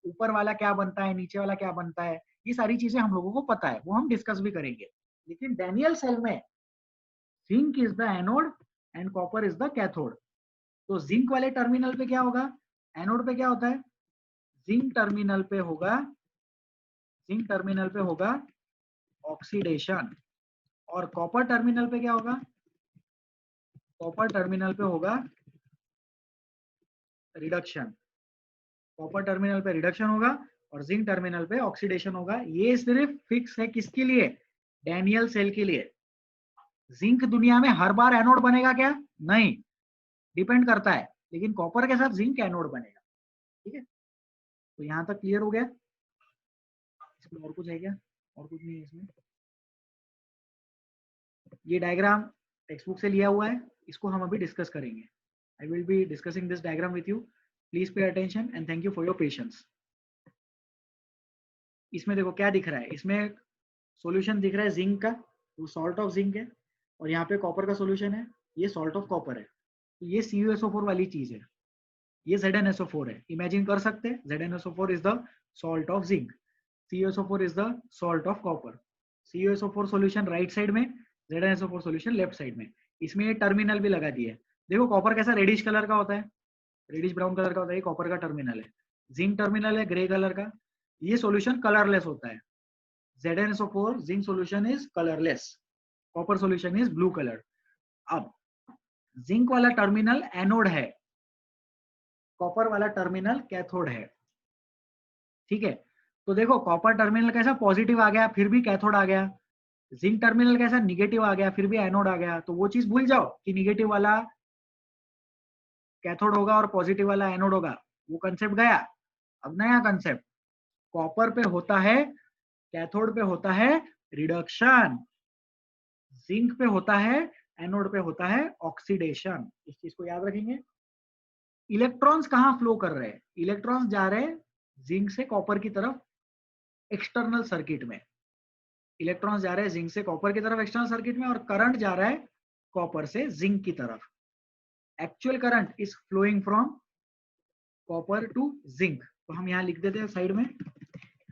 S1: ऊपर वाला क्या बनता है, नीचे वाला क्या बनता है, ये सारी चीजें हम लोगों को पता है, वो हम डिस्कस भी करेंगे। लेकिन डैनियल सेल में zinc is the anode and copper is the cathode. तो जिंक वाले टर्मिनल पे क्या होगा? एनोड पे क्या होता है? जिंक टर्मिनल पे होगा ऑक्सीडेशन, और कॉपर टर्मिनल पे क्या होगा? कॉपर टर्मिनल पे होगा रिडक्शन। कॉपर टर्मिनल पे रिडक्शन होगा और जिंक टर्मिनल पे ऑक्सीडेशन होगा। ये सिर्फ फिक्स है किसके लिए? डैनियल सेल के लिए। जिंक दुनिया में हर बार एनोड बनेगा क्या? नहीं, डिपेंड करता है। लेकिन कॉपर के साथ जिंक एनोड बनेगा। ठीक है, तो यहां तक क्लियर हो गया? इसमें और कुछ है क्या? और कुछ नहीं है इसमें। ये डायग्राम टेक्स्ट बुक से लिया हुआ है, इसको हम अभी डिस्कस करेंगे। I will be discussing this diagram with you. Please pay attention and thank you for your patience. इसमें देखो क्या दिख रहा है, इसमें सॉल्यूशन दिख रहा है जिंक का, वो सॉल्ट ऑफ जिंक है, और यहाँ पे कॉपर का सॉल्यूशन है, ये सॉल्ट ऑफ कॉपर है। तो ये CuSO4 वाली चीज है, ये ZnSO4 है। इमेजिन कर सकते हैं ZnSO4 is the salt of zinc, CuSO4 is the salt of copper. CuSO4 solution right side में, ZnSO4 सॉल्यूशन लेफ्ट साइड में। इसमें ये टर्मिनल भी लगा दिए। देखो कॉपर कैसा रेडिश कलर का होता है, रेडिश ब्राउन कलर का होता है, ये कॉपर का टर्मिनल है। जिंक टर्मिनल है ग्रे कलर का। ये सॉल्यूशन कलरलेस होता है। ZnSO4 zinc solution is colourless, copper solution is blue colour. अब जिंक वाला टर्मिनल एनोड है, कॉपर वाला टर्मिनल कैथोड है। ठीक है, तो देखो कॉपर टर्मिनल कैसा पॉजिटिव आ गया फिर भी कैथोड आ गया, जिंक टर्मिनल कैसा निगेटिव आ गया फिर भी एनोड आ गया। तो वो चीज भूल जाओ कि निगेटिव वाला कैथोड होगा और पॉजिटिव वाला एनोड होगा, वो कंसेप्ट गया। अब नया कंसेप्ट, कॉपर पे होता है, कैथोड पे होता है रिडक्शन, जिंक पे होता है, एनोड पे होता है ऑक्सीडेशन। इस चीज को याद रखेंगे। इलेक्ट्रॉन्स कहाँ फ्लो कर रहे हैं? इलेक्ट्रॉन्स जा रहे हैं जिंक से कॉपर की तरफ एक्सटर्नल सर्किट में। इलेक्ट्रॉन्स जा रहे हैं जिंक से कॉपर की तरफ एक्सटर्नल सर्किट में, और करंट जा रहा है कॉपर से जिंक की तरफ। Actual current is flowing from copper to zinc. तो हम यहाँ लिख देते हैं साइड में,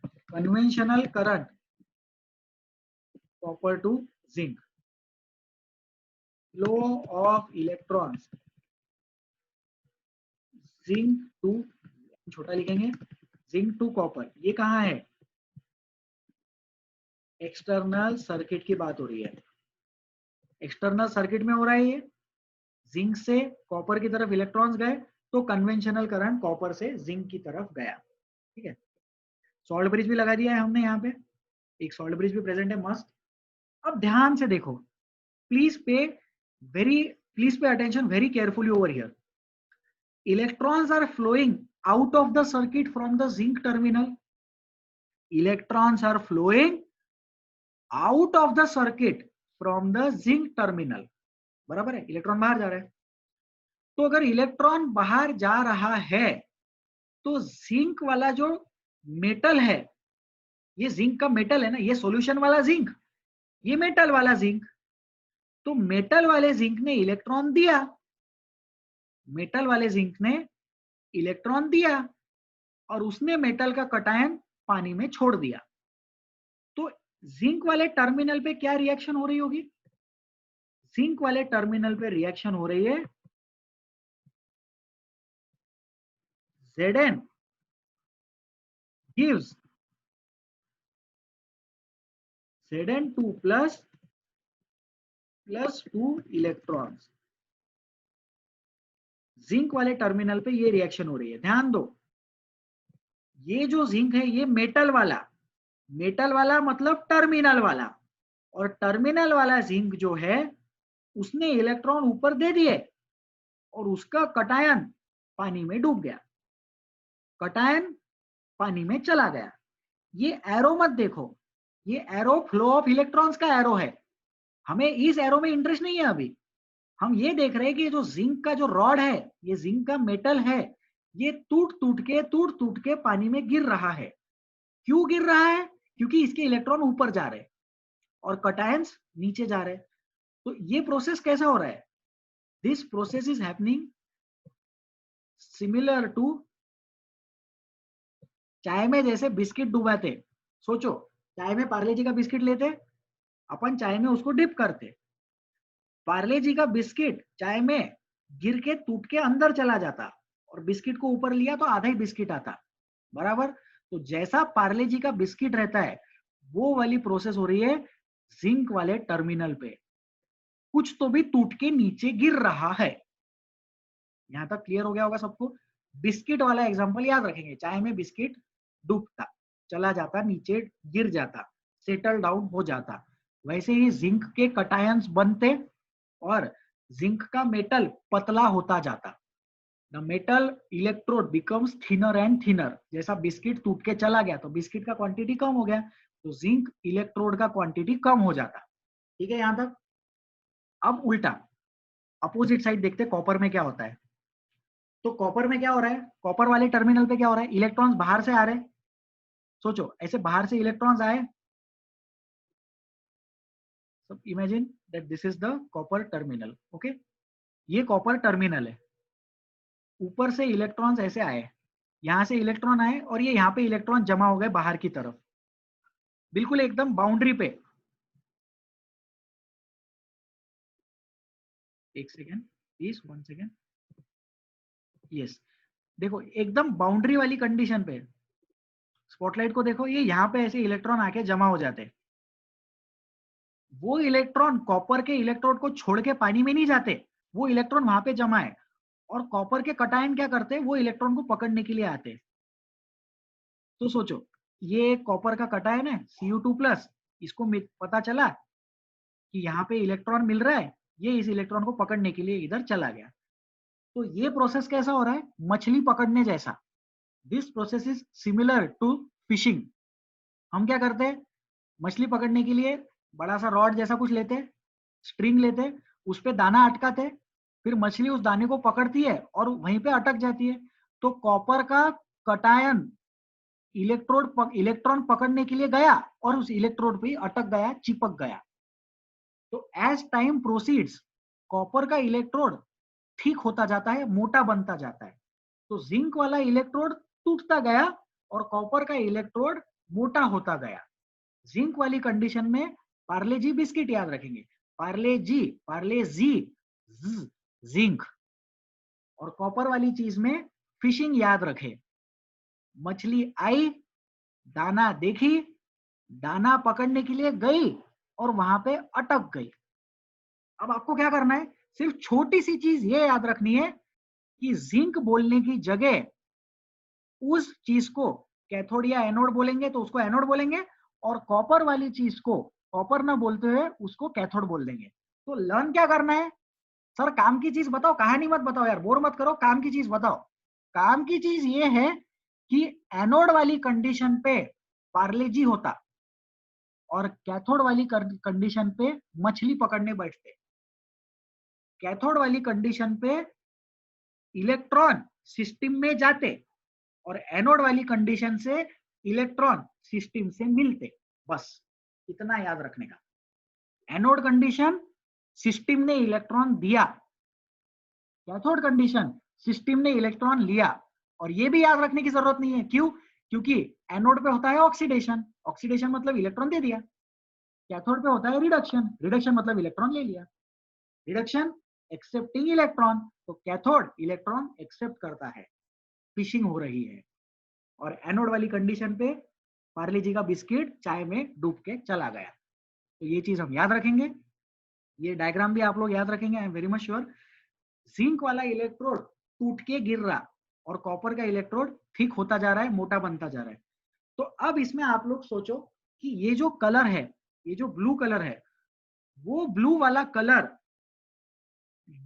S1: conventional current copper to zinc, flow of electrons zinc to, छोटा लिखेंगे, जिंक टू कॉपर। ये कहाँ है? एक्सटर्नल सर्किट की बात हो रही है, एक्सटर्नल सर्किट में हो रहा है ये। जिंक से कॉपर की तरफ इलेक्ट्रॉन्स गए तो कन्वेंशनल करंट कॉपर से जिंक की तरफ गया। ठीक है, सॉल्ट ब्रिज भी लगा दिया है हमने यहाँ पे, एक सॉल्ट ब्रिज भी प्रेजेंट है मस्त। अब ध्यान से देखो, please pay attention very carefully over here. Electrons are flowing out of the circuit from the zinc terminal. Electrons are flowing out of the circuit from the zinc terminal. बराबर है, electron बाहर जा रहा है। तो अगर इलेक्ट्रॉन बाहर जा रहा है तो जिंक वाला जो मेटल है, ये जिंक का मेटल है ना, ये सॉल्यूशन वाला जिंक, ये मेटल वाला जिंक। तो मेटल वाले जिंक ने इलेक्ट्रॉन दिया, मेटल वाले जिंक ने इलेक्ट्रॉन दिया और उसने मेटल का कटायन पानी में छोड़ दिया। जिंक वाले टर्मिनल पे क्या रिएक्शन हो रही होगी? जिंक वाले टर्मिनल पे रिएक्शन हो रही है Zn gives Zn2 plus 2 electrons. Zinc वाले टर्मिनल पे ये रिएक्शन हो रही है। ध्यान दो, ये जो जिंक है ये मेटल वाला मतलब टर्मिनल वाला, और टर्मिनल वाला जिंक जो है उसने इलेक्ट्रॉन ऊपर दे दिए और उसका कटायन पानी में डूब गया, कटायन पानी में चला गया। ये एरो मत देखो, ये एरो फ्लो ऑफ इलेक्ट्रॉन्स का एरो है, हमें इस एरो में इंटरेस्ट नहीं है। अभी हम ये देख रहे हैं कि जो जिंक का जो रॉड है, ये जिंक का मेटल है, ये टूट टूट के पानी में गिर रहा है। क्यों गिर रहा है? क्योंकि इसके इलेक्ट्रॉन ऊपर जा रहे हैं और कटायंस नीचे जा रहे हैं। तो ये प्रोसेस कैसा हो रहा है? This process is happening similar to चाय में जैसे बिस्किट डुबाते। सोचो, चाय में पार्ले जी का बिस्किट लेते, अपन चाय में उसको डिप करते, पार्ले जी का बिस्किट चाय में गिर के टूट के अंदर चला जाता और बिस्किट को ऊपर लिया तो आधा ही बिस्किट आता, बराबर। तो जैसा पार्ले जी का बिस्किट रहता है वो वाली प्रोसेस हो रही है जिंक वाले टर्मिनल पे, कुछ तो भी टूट के नीचे गिर रहा है। यहां तक क्लियर हो गया होगा सबको? बिस्किट वाला एग्जांपल याद रखेंगे, चाय में बिस्किट डूबता, चला जाता, नीचे गिर जाता, सेटल डाउन हो जाता, वैसे ही जिंक के कटायंस बनते और जिंक का मेटल पतला होता जाता। The metal electrode becomes thinner and thinner. जैसा बिस्किट टूट के चला गया तो बिस्किट का क्वांटिटी कम हो गया, तो जिंक इलेक्ट्रोड का क्वांटिटी कम हो जाता। ठीक है यहां तक? अब उल्टा अपोजिट साइड देखते, कॉपर में क्या होता है। तो कॉपर में क्या हो रहा है? कॉपर वाले टर्मिनल पे क्या हो रहा है? इलेक्ट्रॉन्स बाहर से आ रहे हैं। सोचो, ऐसे बाहर से इलेक्ट्रॉन्स आए, so imagine that this is the copper terminal, okay? ये कॉपर टर्मिनल है, ऊपर से इलेक्ट्रॉन्स ऐसे आए, यहां से इलेक्ट्रॉन आए और ये यहाँ पे इलेक्ट्रॉन जमा हो गए बाहर की तरफ, बिल्कुल एकदम बाउंड्री पे। एक सेकेंड प्लीज, 1 सेकेंड। यस, देखो एकदम बाउंड्री वाली कंडीशन पे स्पॉटलाइट को देखो, ये यहाँ पे ऐसे इलेक्ट्रॉन आके जमा हो जाते। वो इलेक्ट्रॉन कॉपर के इलेक्ट्रोड को छोड़ के पानी में नहीं जाते, वो इलेक्ट्रॉन वहां पे जमा है और कॉपर के कटायन क्या करते? वो इलेक्ट्रॉन को पकड़ने के लिए आते। तो सोचो, ये कॉपर का कटायन है Cu2+, इसको पता चला कि यहाँ पे इलेक्ट्रॉन मिल रहा है, ये इस इलेक्ट्रॉन को पकड़ने के लिए इधर चला गया। तो ये प्रोसेस कैसा हो रहा है? मछली पकड़ने जैसा। This process is similar to fishing. हम क्या करते हैं? मछली पकड़ने के लिए बड़ा सा रॉड जैसा कुछ लेते, स्ट्रिंग लेते, उस पे दाना अटकाते, फिर मछली उस दाने को पकड़ती है और वहीं पे अटक जाती है। तो कॉपर का कटायन इलेक्ट्रॉन पकड़ने के लिए गया और उस इलेक्ट्रोड पे अटक गया, चिपक गया। तो एज टाइम प्रोसीड्स कॉपर का इलेक्ट्रोड ठीक होता जाता है, मोटा बनता जाता है। तो जिंक वाला इलेक्ट्रोड टूटता गया और कॉपर का इलेक्ट्रोड मोटा होता गया। जिंक वाली कंडीशन में पार्ले जी बिस्किट याद रखेंगे, पार्ले जी जिंक, और कॉपर वाली चीज में फिशिंग याद रखे। मछली आई, दाना देखी, दाना पकड़ने के लिए गई और वहां पे अटक गई। अब आपको क्या करना है? सिर्फ छोटी सी चीज ये याद रखनी है कि जिंक बोलने की जगह उस चीज को कैथोड या एनोड बोलेंगे तो उसको एनोड बोलेंगे, और कॉपर वाली चीज को कॉपर ना बोलते हुए उसको कैथोड बोल देंगे। तो लर्न क्या करना है? सर काम की चीज बताओ, कहानी मत बताओ यार, बोर मत करो, काम की चीज बताओ। काम की चीज ये है कि एनोड वाली कंडीशन पे पार्ले जी होता और कैथोड वाली कंडीशन पे मछली पकड़ने बैठते। कैथोड वाली कंडीशन पे इलेक्ट्रॉन सिस्टम में जाते और एनोड वाली कंडीशन से इलेक्ट्रॉन सिस्टम से मिलते। बस इतना याद रखने का। एनोड कंडीशन सिस्टम ने इलेक्ट्रॉन दिया, कैथोड कंडीशन सिस्टम ने इलेक्ट्रॉन लिया। और ये भी याद रखने की जरूरत नहीं है, क्यों? क्योंकि एनोड पे होता है ऑक्सीडेशन, ऑक्सीडेशन मतलब इलेक्ट्रॉन दे दिया, कैथोड पे होता है रिडक्शन, रिडक्शन मतलब इलेक्ट्रॉन ले लिया, रिडक्शन एक्सेप्टिंग इलेक्ट्रॉन, तो कैथोड इलेक्ट्रॉन एक्सेप्ट करता है, फिशिंग हो रही है। और एनोड वाली कंडीशन पे पार्ले जी का बिस्किट चाय में डूब के चला गया। तो ये चीज हम याद रखेंगे, ये डायग्राम भी आप लोग याद रखेंगे, I am very much sure. Zinc वाला इलेक्ट्रोड टूट के गिर रहा और कॉपर का इलेक्ट्रोड थिक होता जा रहा है, मोटा बनता जा रहा है। तो अब इसमें आप लोग सोचो कि ये जो कलर है, ये जो ब्लू कलर है, वो ब्लू वाला कलर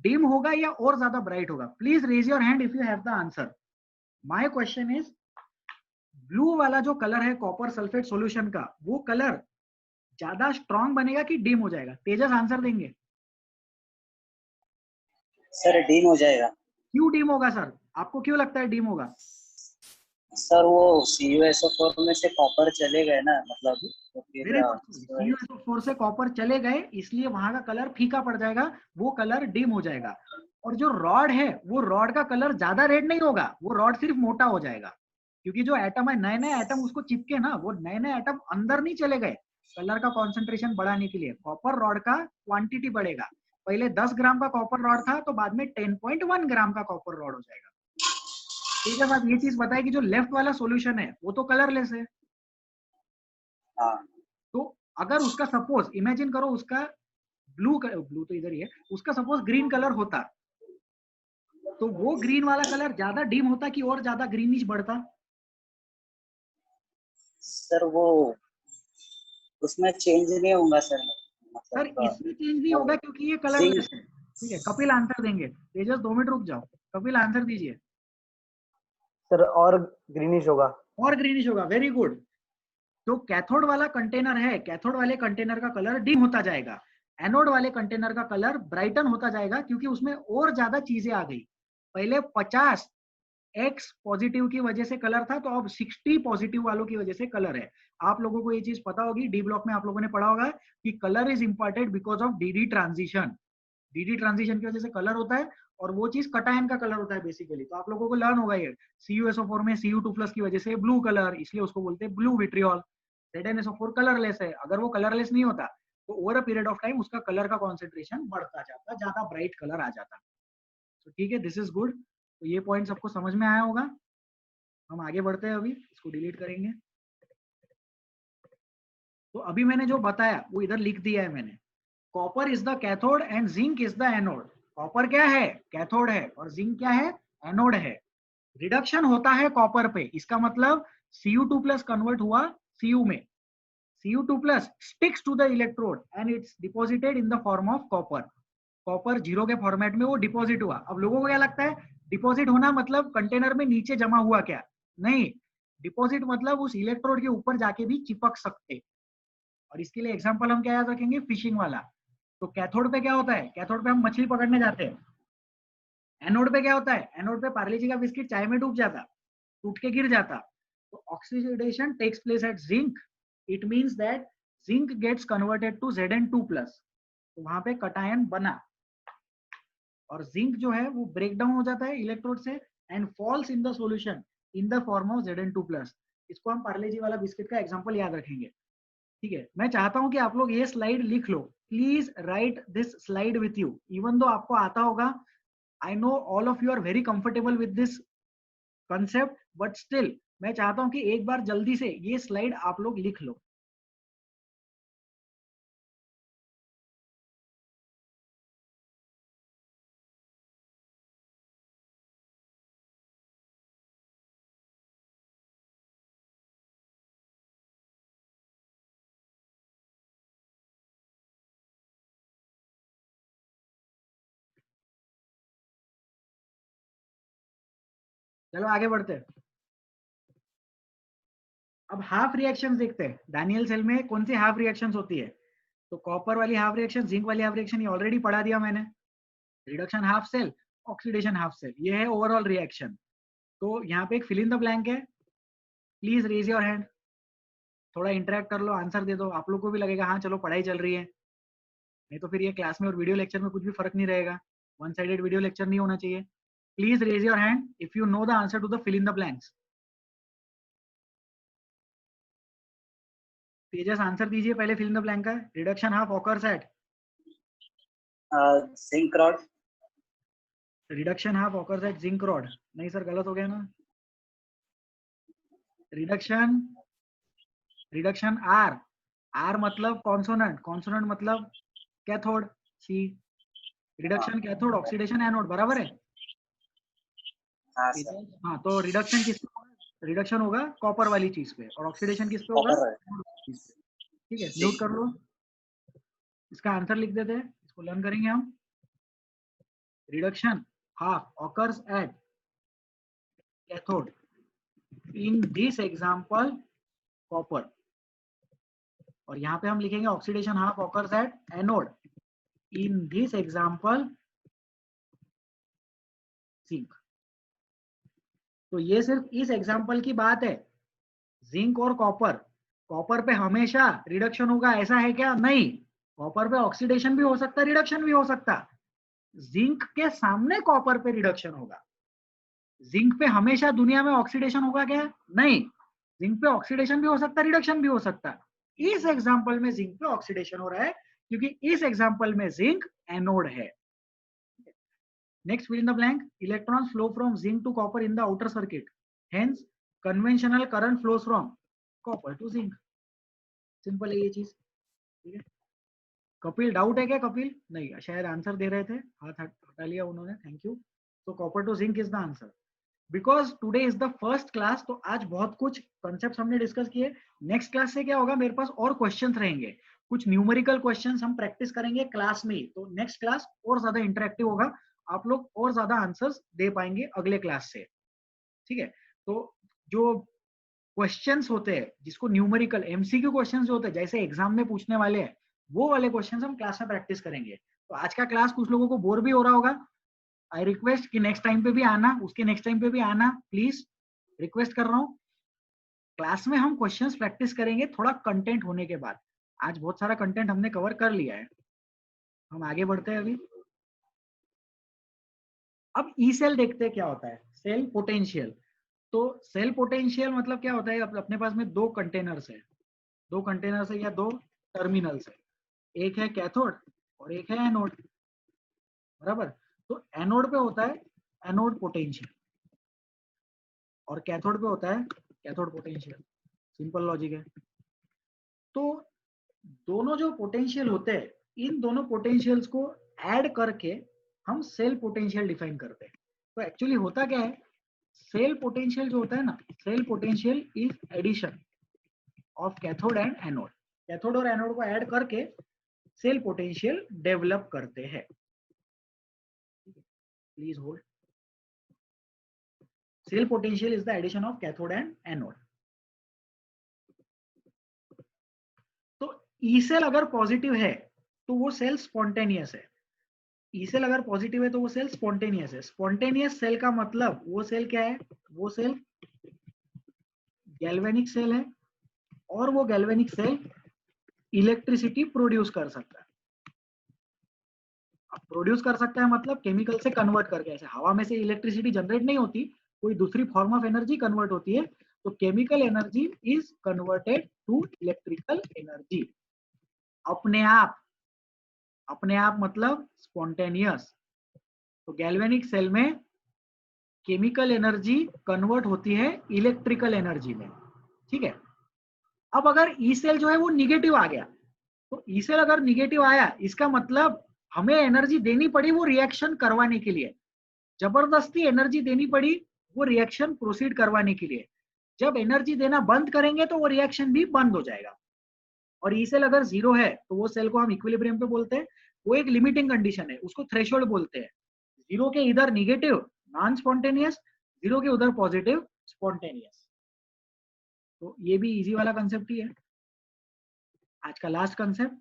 S1: डिम होगा या और ज्यादा ब्राइट होगा? Please raise your hand if you have the answer. My question is, blue वाला जो कलर है कॉपर सल्फेट सॉल्यूशन का, वो कलर ज्यादा स्ट्रांग बनेगा कि डिम हो जाएगा? तेजस आंसर देंगे।
S8: सर डिम हो जाएगा।
S1: क्यों डिम होगा सर? आपको क्यों लगता है डिम होगा?
S8: सर वो CuSO4 में से कॉपर चले गए ना, मतलब तो फिर
S1: वेरी गुड, CuSO4 से कॉपर चले गए इसलिए वहां का कलर फीका पड़ जाएगा, वो कलर डिम हो जाएगा। और जो रॉड है, वो रॉड का कलर ज्यादा रेड नहीं होगा, वो रॉड सिर्फ मोटा हो जाएगा, क्योंकि जो एटम है, नए नए एटम उसको चिपके ना, वो नए नए एटम अंदर नहीं चले गए कलर का कॉन्सेंट्रेशन बढ़ाने के लिए। कॉपर रॉड का क्वांटिटी बढ़ेगा, पहले 10 ग्राम का कॉपर रॉड था तो बाद में 10.1 ग्राम का कॉपर रॉड हो जाएगा। ठीक है साहब, ये चीज बताए कि जो लेफ्ट वाला सॉल्यूशन है वो तो कलरलेस है।
S8: हाँ
S1: तो अगर उसका सपोज इमेजिन करो, उसका ब्लू तो इधर ही है, उसका सपोज ग्रीन कलर होता, तो वो ग्रीन वाला कलर ज्यादा डिम होता कि और ज्यादा ग्रीनिश बढ़ता?
S8: सर वो उसमें चेंज नहीं होगा सर,
S1: सर
S8: मतलब
S1: इसमें चेंज नहीं होगा क्योंकि ये कलरलेस है। ठीक है, कपिल आंसर देंगे। तेजस 2 मिनट रुक जाओ, कपिल आंसर दीजिए।
S7: सर और ग्रीनिश होगा।
S1: और ग्रीनिश होगा, वेरी गुड। तो कैथोड वाला कंटेनर है, कैथोड वाले कंटेनर का कलर डिम होता जाएगा, एनोड वाले कंटेनर का कलर ब्राइटन होता जाएगा, क्योंकि उसमें और ज्यादा चीजें आ गई। पहले 50 एक्स पॉजिटिव की वजह से कलर था, तो अब 60 पॉजिटिव वालों की वजह से कलर है। आप लोगों को ये चीज पता होगी, डी ब्लॉक में आप लोगों ने पढ़ा होगा कि colour is important because of DD transition. DD transition की वजह से कलर होता है, और वो चीज कटायन का कलर होता है बेसिकली। तो आप लोगों को लर्न होगा ये, CuSO4 में Cu2+ की वजह से ब्लू कलर, इसलिए उसको बोलते हैं ब्लू विट्रियोल। ZnSO4 कलरलेस है, अगर वो कलरलेस नहीं होता तो over a period of time उसका कलर का कॉन्सेंट्रेशन बढ़ता जाता, ज्यादा ब्राइट कलर आ जाता। तो ठीक है, दिस इज गुड। तो ये पॉइंट सबको समझ में आया होगा। हम आगे बढ़ते हैं, अभी इसको डिलीट करेंगे। तो अभी मैंने जो बताया वो इधर लिख दिया है मैंने। Copper is the cathode and zinc is the anode. Copper क्या है? कैथोड है, और जिंक क्या है? एनोड है। रिडक्शन होता है कॉपर पे, इसका मतलब Cu2+ कन्वर्ट हुआ Cu में, Cu2+ sticks to the electrode and it's deposited in the form of copper. Copper zero के फॉर्मेट में वो डिपॉजिट हुआ। अब लोगों को क्या लगता है डिपॉजिट होना मतलब कंटेनर में नीचे जमा हुआ? क्या नहीं, डिपॉजिट मतलब उस इलेक्ट्रोड के ऊपर जाके भी चिपक सकते। और इसके लिए एग्जांपल हम क्या याद रखेंगे? फिशिंग वाला। तो कैथोड पे क्या होता है? कैथोड पे हम मछली पकड़ने जाते हैं। एनोड पे क्या होता है? एनोड पे पार्ले जी का बिस्किट चाय में डूब जाता, टूट के गिर जाता। तो oxidation takes place at zinc, it means that zinc gets converted to Zn2+। तो वहां पे कटायन बना, और जिंक जो है वो ब्रेक डाउन हो जाता है इलेक्ट्रोड से and falls in the solution in the form of Zn2+। इसको हम पार्ले जी वाला बिस्किट का एग्जांपल याद रखेंगे। ठीक है, मैं चाहता हूं कि आप लोग ये स्लाइड लिख लो। Please write this slide with you, even though आपको आता होगा। I know all of you are very comfortable with this concept, but still मैं चाहता हूं कि एक बार जल्दी से ये स्लाइड आप लोग लिख लो। चलो आगे बढ़ते हैं। अब हाफ रिएक्शंस देखते हैं। डैनियल सेल में कौन सी हाफ रिएक्शंस होती है? तो कॉपर वाली हाफ रिएक्शन, जिंक वाली हाफ रिएक्शन, ये ऑलरेडी पढ़ा दिया मैंने। Reduction half cell, oxidation half cell, ये है ओवरऑल रिएक्शन। तो यहाँ पे एक फिल इन द ब्लैंक है, प्लीज रेज योर हैंड। थोड़ा इंटरेक्ट कर लो, आंसर दे दो, आप लोग को भी लगेगा हाँ चलो पढ़ाई चल रही है। नहीं तो फिर ये क्लास में और वीडियो लेक्चर में कुछ भी फर्क नहीं रहेगा। वन साइडेड वीडियो लेक्चर नहीं होना चाहिए। Please raise your hand if you know the answer to the fill in the blanks. Tejas answer दीजिए पहले, फिल इन द ब्लैंक का। Reduction half occurs at,
S8: zinc rod.
S1: Reduction half occurs at zinc rod. नहीं sir, गलत हो गया ना। Reduction R, R मतलब consonant, consonant मतलब cathode, C. Reduction cathode, oxidation anode, बराबर है।
S8: हाँ सर,
S1: हाँ, तो रिडक्शन किस पे होगा? रिडक्शन होगा कॉपर वाली चीज पे, और ऑक्सीडेशन किस पे होगा?
S8: कॉपर है।
S1: चीज पे। ठीक है, नोट कर लो। इसका आंसर लिख देते हैं, इसको लर्न करेंगे हम। Reduction half occurs at cathode, in this example copper, और यहाँ पे हम लिखेंगे oxidation half occurs at anode, in this example zinc. तो ये सिर्फ इस एग्जांपल की बात है, जिंक और कॉपर। कॉपर पे हमेशा रिडक्शन होगा ऐसा है क्या? नहीं, कॉपर पे ऑक्सीडेशन भी हो सकता है, रिडक्शन भी हो सकता। जिंक के सामने कॉपर पे रिडक्शन होगा। जिंक पे हमेशा दुनिया में ऑक्सीडेशन होगा क्या? नहीं, जिंक पे ऑक्सीडेशन भी हो सकता है, रिडक्शन भी हो सकता है। इस एग्जांपल में जिंक पे ऑक्सीडेशन हो रहा है, क्योंकि इस एग्जांपल में जिंक एनोड है। Next, fill in the blank. Electrons flow from zinc to copper in the outer circuit. Hence, conventional current flows from copper to zinc. Simple है ये चीज। ठीक है, कपिल डाउट है क्या? कपिल नहीं, शायद आंसर दे रहे थे, हाथ हटा लिया उन्होंने, थैंक यू। तो copper to zinc is the answer, because today is the first class. तो आज बहुत कुछ कॉन्सेप्ट हमने डिस्कस किए। नेक्स्ट क्लास से क्या होगा, मेरे पास और क्वेश्चंस रहेंगे, कुछ न्यूमेरिकल क्वेश्चंस हम प्रैक्टिस करेंगे क्लास में ही। तो नेक्स्ट क्लास और ज्यादा इंटरेक्टिव होगा, आप लोग और ज्यादा आंसर्स दे पाएंगे अगले क्लास से। ठीक है, तो जो क्वेश्चंस होते हैं जिसको न्यूमेरिकल एमसीक्यू क्वेश्चंस जो होते हैं, जैसे एग्जाम में पूछने वाले हैं, वो वाले क्वेश्चंस हम क्लास में प्रैक्टिस करेंगे। तो आज का क्लास कुछ लोगों को बोर भी हो रहा होगा। आई रिक्वेस्ट कि नेक्स्ट टाइम पे भी आना, उसके नेक्स्ट टाइम पे भी आना, प्लीज रिक्वेस्ट कर रहा हूँ। क्लास में हम क्वेश्चंस प्रैक्टिस करेंगे थोड़ा कंटेंट होने के बाद। आज बहुत सारा कंटेंट हमने कवर कर लिया है, हम आगे बढ़ते हैं अभी। अब ई सेल देखते हैं क्या होता है, सेल पोटेंशियल। तो सेल पोटेंशियल मतलब क्या होता है, अपने पास में दो कंटेनर्स है, दो कंटेनर्स है या दो टर्मिनल्स है, एक है कैथोड और एक है एनोड, बराबर। तो एनोड पे होता है एनोड पोटेंशियल और कैथोड पे होता है कैथोड पोटेंशियल, सिंपल लॉजिक है। तो दोनों जो पोटेंशियल होते हैं, इन दोनों पोटेंशियल्स को ऐड करके हम सेल पोटेंशियल डिफाइन करते हैं। तो एक्चुअली होता क्या है, सेल पोटेंशियल जो होता है ना, cell potential is addition of cathode and anode. Cathode और एनोड को ऐड करके सेल पोटेंशियल डेवलप करते हैं। Please hold. Cell potential is the addition of cathode and anode. तो ई सेल अगर पॉजिटिव है तो वो सेल स्पॉन्टेनियस है। ई सेल अगर पॉजिटिव है तो वो सेल स्पॉन्टेनियस है। स्पॉन्टेनियस सेल का मतलब वो सेल क्या है, वो सेल गैल्वेनिक सेल है, और वो गैल्वेनिक सेल इलेक्ट्रिसिटी प्रोड्यूस कर सकता है। अब प्रोड्यूस कर सकता है मतलब केमिकल से कन्वर्ट करके, ऐसे हवा में से इलेक्ट्रिसिटी जनरेट नहीं होती, कोई दूसरी फॉर्म ऑफ एनर्जी कन्वर्ट होती है। तो chemical energy is converted to electrical energy अपने आप। अपने आप मतलब स्पॉन्टेनियस। तो गैल्वेनिक सेल में केमिकल एनर्जी कन्वर्ट होती है इलेक्ट्रिकल एनर्जी में। ठीक है, अब अगर ई सेल जो है वो निगेटिव आ गया, तो ई सेल अगर निगेटिव आया, इसका मतलब हमें एनर्जी देनी पड़ी वो रिएक्शन करवाने के लिए, जबरदस्ती एनर्जी देनी पड़ी वो रिएक्शन प्रोसीड करवाने के लिए। जब एनर्जी देना बंद करेंगे तो वो रिएक्शन भी बंद हो जाएगा। और ई सेल अगर जीरो है तो वो सेल को हम इक्विलिब्रियम पे बोलते हैं, वो एक लिमिटिंग कंडीशन है, उसको थ्रेशोल्ड बोलते हैं। जीरो के इधर निगेटिव नॉन स्पॉन्टेनियस, जीरो के उधर पॉजिटिव स्पॉन्टेनियस। तो ये भी इजी वाला कंसेप्ट ही है। आज का लास्ट कंसेप्ट,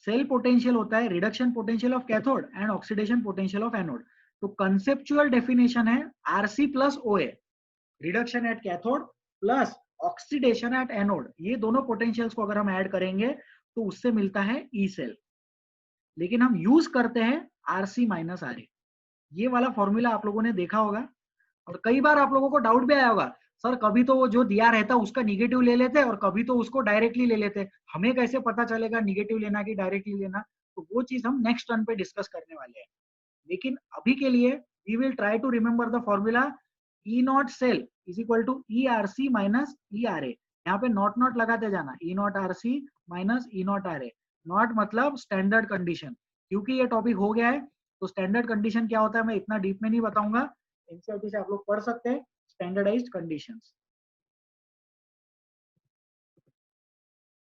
S1: सेल पोटेंशियल होता है reduction potential of cathode and oxidation potential of anode. तो कंसेप्चुअल डेफिनेशन है आरसी प्लस ओए, reduction at cathode plus oxidation at anode. ये दोनों पोटेंशियल्स को अगर हम ऐड करेंगे तो उससे मिलता है ई सेल। लेकिन हम यूज करते हैं आरसी माइनस आर ए। ये वाला फॉर्मूला आप लोगों ने देखा होगा, और कई बार आप लोगों को डाउट भी आया होगा, सर कभी तो वो जो दिया रहता उसका निगेटिव ले लेते और कभी तो उसको डायरेक्टली ले लेते, हमें कैसे पता चलेगा निगेटिव लेना कि डायरेक्टली लेना? तो वो चीज हम नेक्स्ट टर्न पे डिस्कस करने वाले हैं। लेकिन अभी के लिए we will try to remember the formula E naught cell is equal to E R C minus E R A. यहाँ पे नॉट लगाते जाना, E naught R C minus E naught R A. Naught मतलब standard condition, क्योंकि ये topic हो गया है तो स्टैंडर्ड कंडीशन क्या होता है मैं इतना डीप में नहीं बताऊंगा, एनसीईआरटी से आप लोग पढ़ सकते हैं standardised conditions.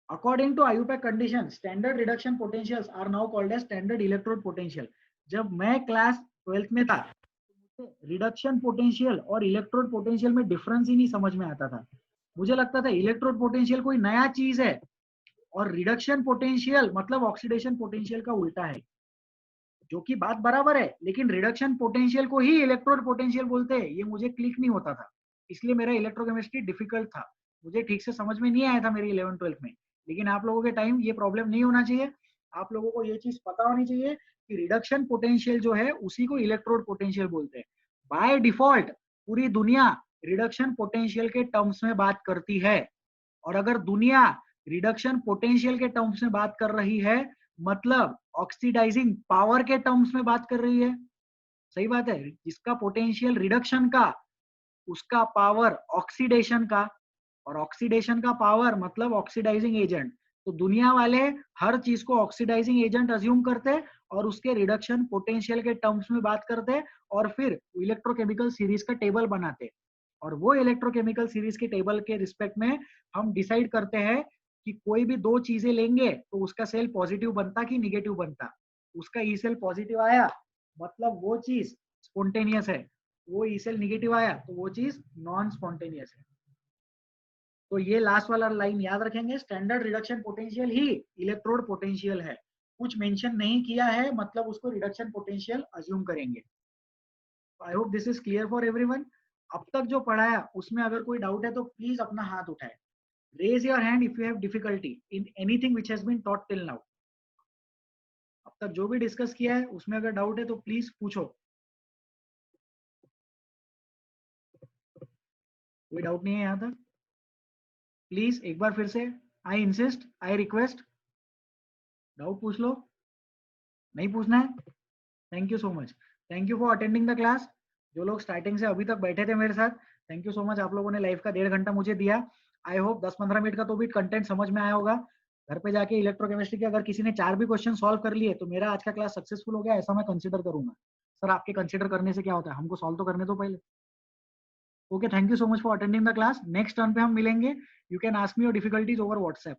S1: According to IUPAC condition, standard reduction potentials are now called as standard electrode potential. जब मैं क्लास 12th में था रिडक्शन पोटेंशियल और इलेक्ट्रोड पोटेंशियल में डिफरेंस ही नहीं समझ में आता था। मुझे लगता था इलेक्ट्रोड पोटेंशियल कोई नया चीज है और रिडक्शन पोटेंशियल मतलब ऑक्सीडेशन पोटेंशियल का उल्टा है, जो कि बात बराबर है, लेकिन रिडक्शन पोटेंशियल को ही इलेक्ट्रोड पोटेंशियल बोलते हैं। ये मुझे क्लिक नहीं होता था, इसलिए मेरा इलेक्ट्रोकेमिस्ट्री डिफिकल्ट था, मुझे ठीक से समझ में नहीं आया था मेरी 11th 12th में। लेकिन आप लोगों के टाइम ये प्रॉब्लम नहीं होना चाहिए, आप लोगों को ये चीज पता होनी चाहिए कि रिडक्शन पोटेंशियल जो है उसी को इलेक्ट्रोड पोटेंशियल बोलते हैं। बाय डिफॉल्ट पूरी दुनिया रिडक्शन पोटेंशियल के टर्म्स में बात करती है, और अगर दुनिया रिडक्शन पोटेंशियल के टर्म्स में बात कर रही है मतलब ऑक्सीडाइजिंग पावर के टर्म्स में बात कर रही है। सही बात है, जिसका पोटेंशियल रिडक्शन का उसका पावर ऑक्सीडेशन का, और ऑक्सीडेशन का पावर मतलब ऑक्सीडाइजिंग एजेंट। तो दुनिया वाले हर चीज को ऑक्सीडाइजिंग एजेंट अज्यूम करते और उसके रिडक्शन पोटेंशियल के टर्म्स में बात करते और फिर इलेक्ट्रोकेमिकल सीरीज का टेबल बनाते, और वो इलेक्ट्रोकेमिकल सीरीज के टेबल के रिस्पेक्ट में हम डिसाइड करते हैं कि कोई भी दो चीजें लेंगे तो उसका सेल पॉजिटिव बनता कि निगेटिव बनता। उसका ई सेल पॉजिटिव आया मतलब वो चीज स्पॉन्टेनियस है, वो ई सेल निगेटिव आया तो वो चीज नॉन स्पॉन्टेनियस है। तो ये लास्ट वाला लाइन याद रखेंगे, स्टैंडर्ड रिडक्शन पोटेंशियल ही इलेक्ट्रोड पोटेंशियल है। कुछ मेंशन नहीं किया है मतलब उसको रिडक्शन पोटेंशियल अज्यूम करेंगे। आई hope this is clear for everyone. अब तक जो पढ़ाया उसमें अगर कोई डाउट है तो प्लीज अपना हाथ उठाए, raise your hand if you have difficulty in anything which has been taught till now. अब तक जो भी डिस्कस किया है उसमें अगर डाउट है तो प्लीज पूछो। कोई डाउट नहीं है यहाँ तक? प्लीज एक बार फिर से, I insist, I request, doubt पूछ लो। नहीं पूछना है? Thank you so much, thank you for attending the class. जो लोग स्टार्टिंग से अभी तक बैठे थे मेरे साथ, थैंक यू सो मच, आप लोगों ने लाइव का 1.5 घंटा मुझे दिया। आई होप 10-15 मिनट का तो भी कंटेंट समझ में आया होगा। घर पे जाके इलेक्ट्रोकेमिस्ट्री के अगर किसी ने 4 भी क्वेश्चन सॉल्व कर लिए तो मेरा आज का क्लास सक्सेसफुल हो गया, ऐसा मैं कंसिडर करूंगा। सर आपके कंसिडर करने से क्या होता है, हमको सॉल्व तो करने दो पहले। Okay, thank you so much for attending the class. Next turn पे हम मिलेंगे। You can ask me your difficulties over WhatsApp.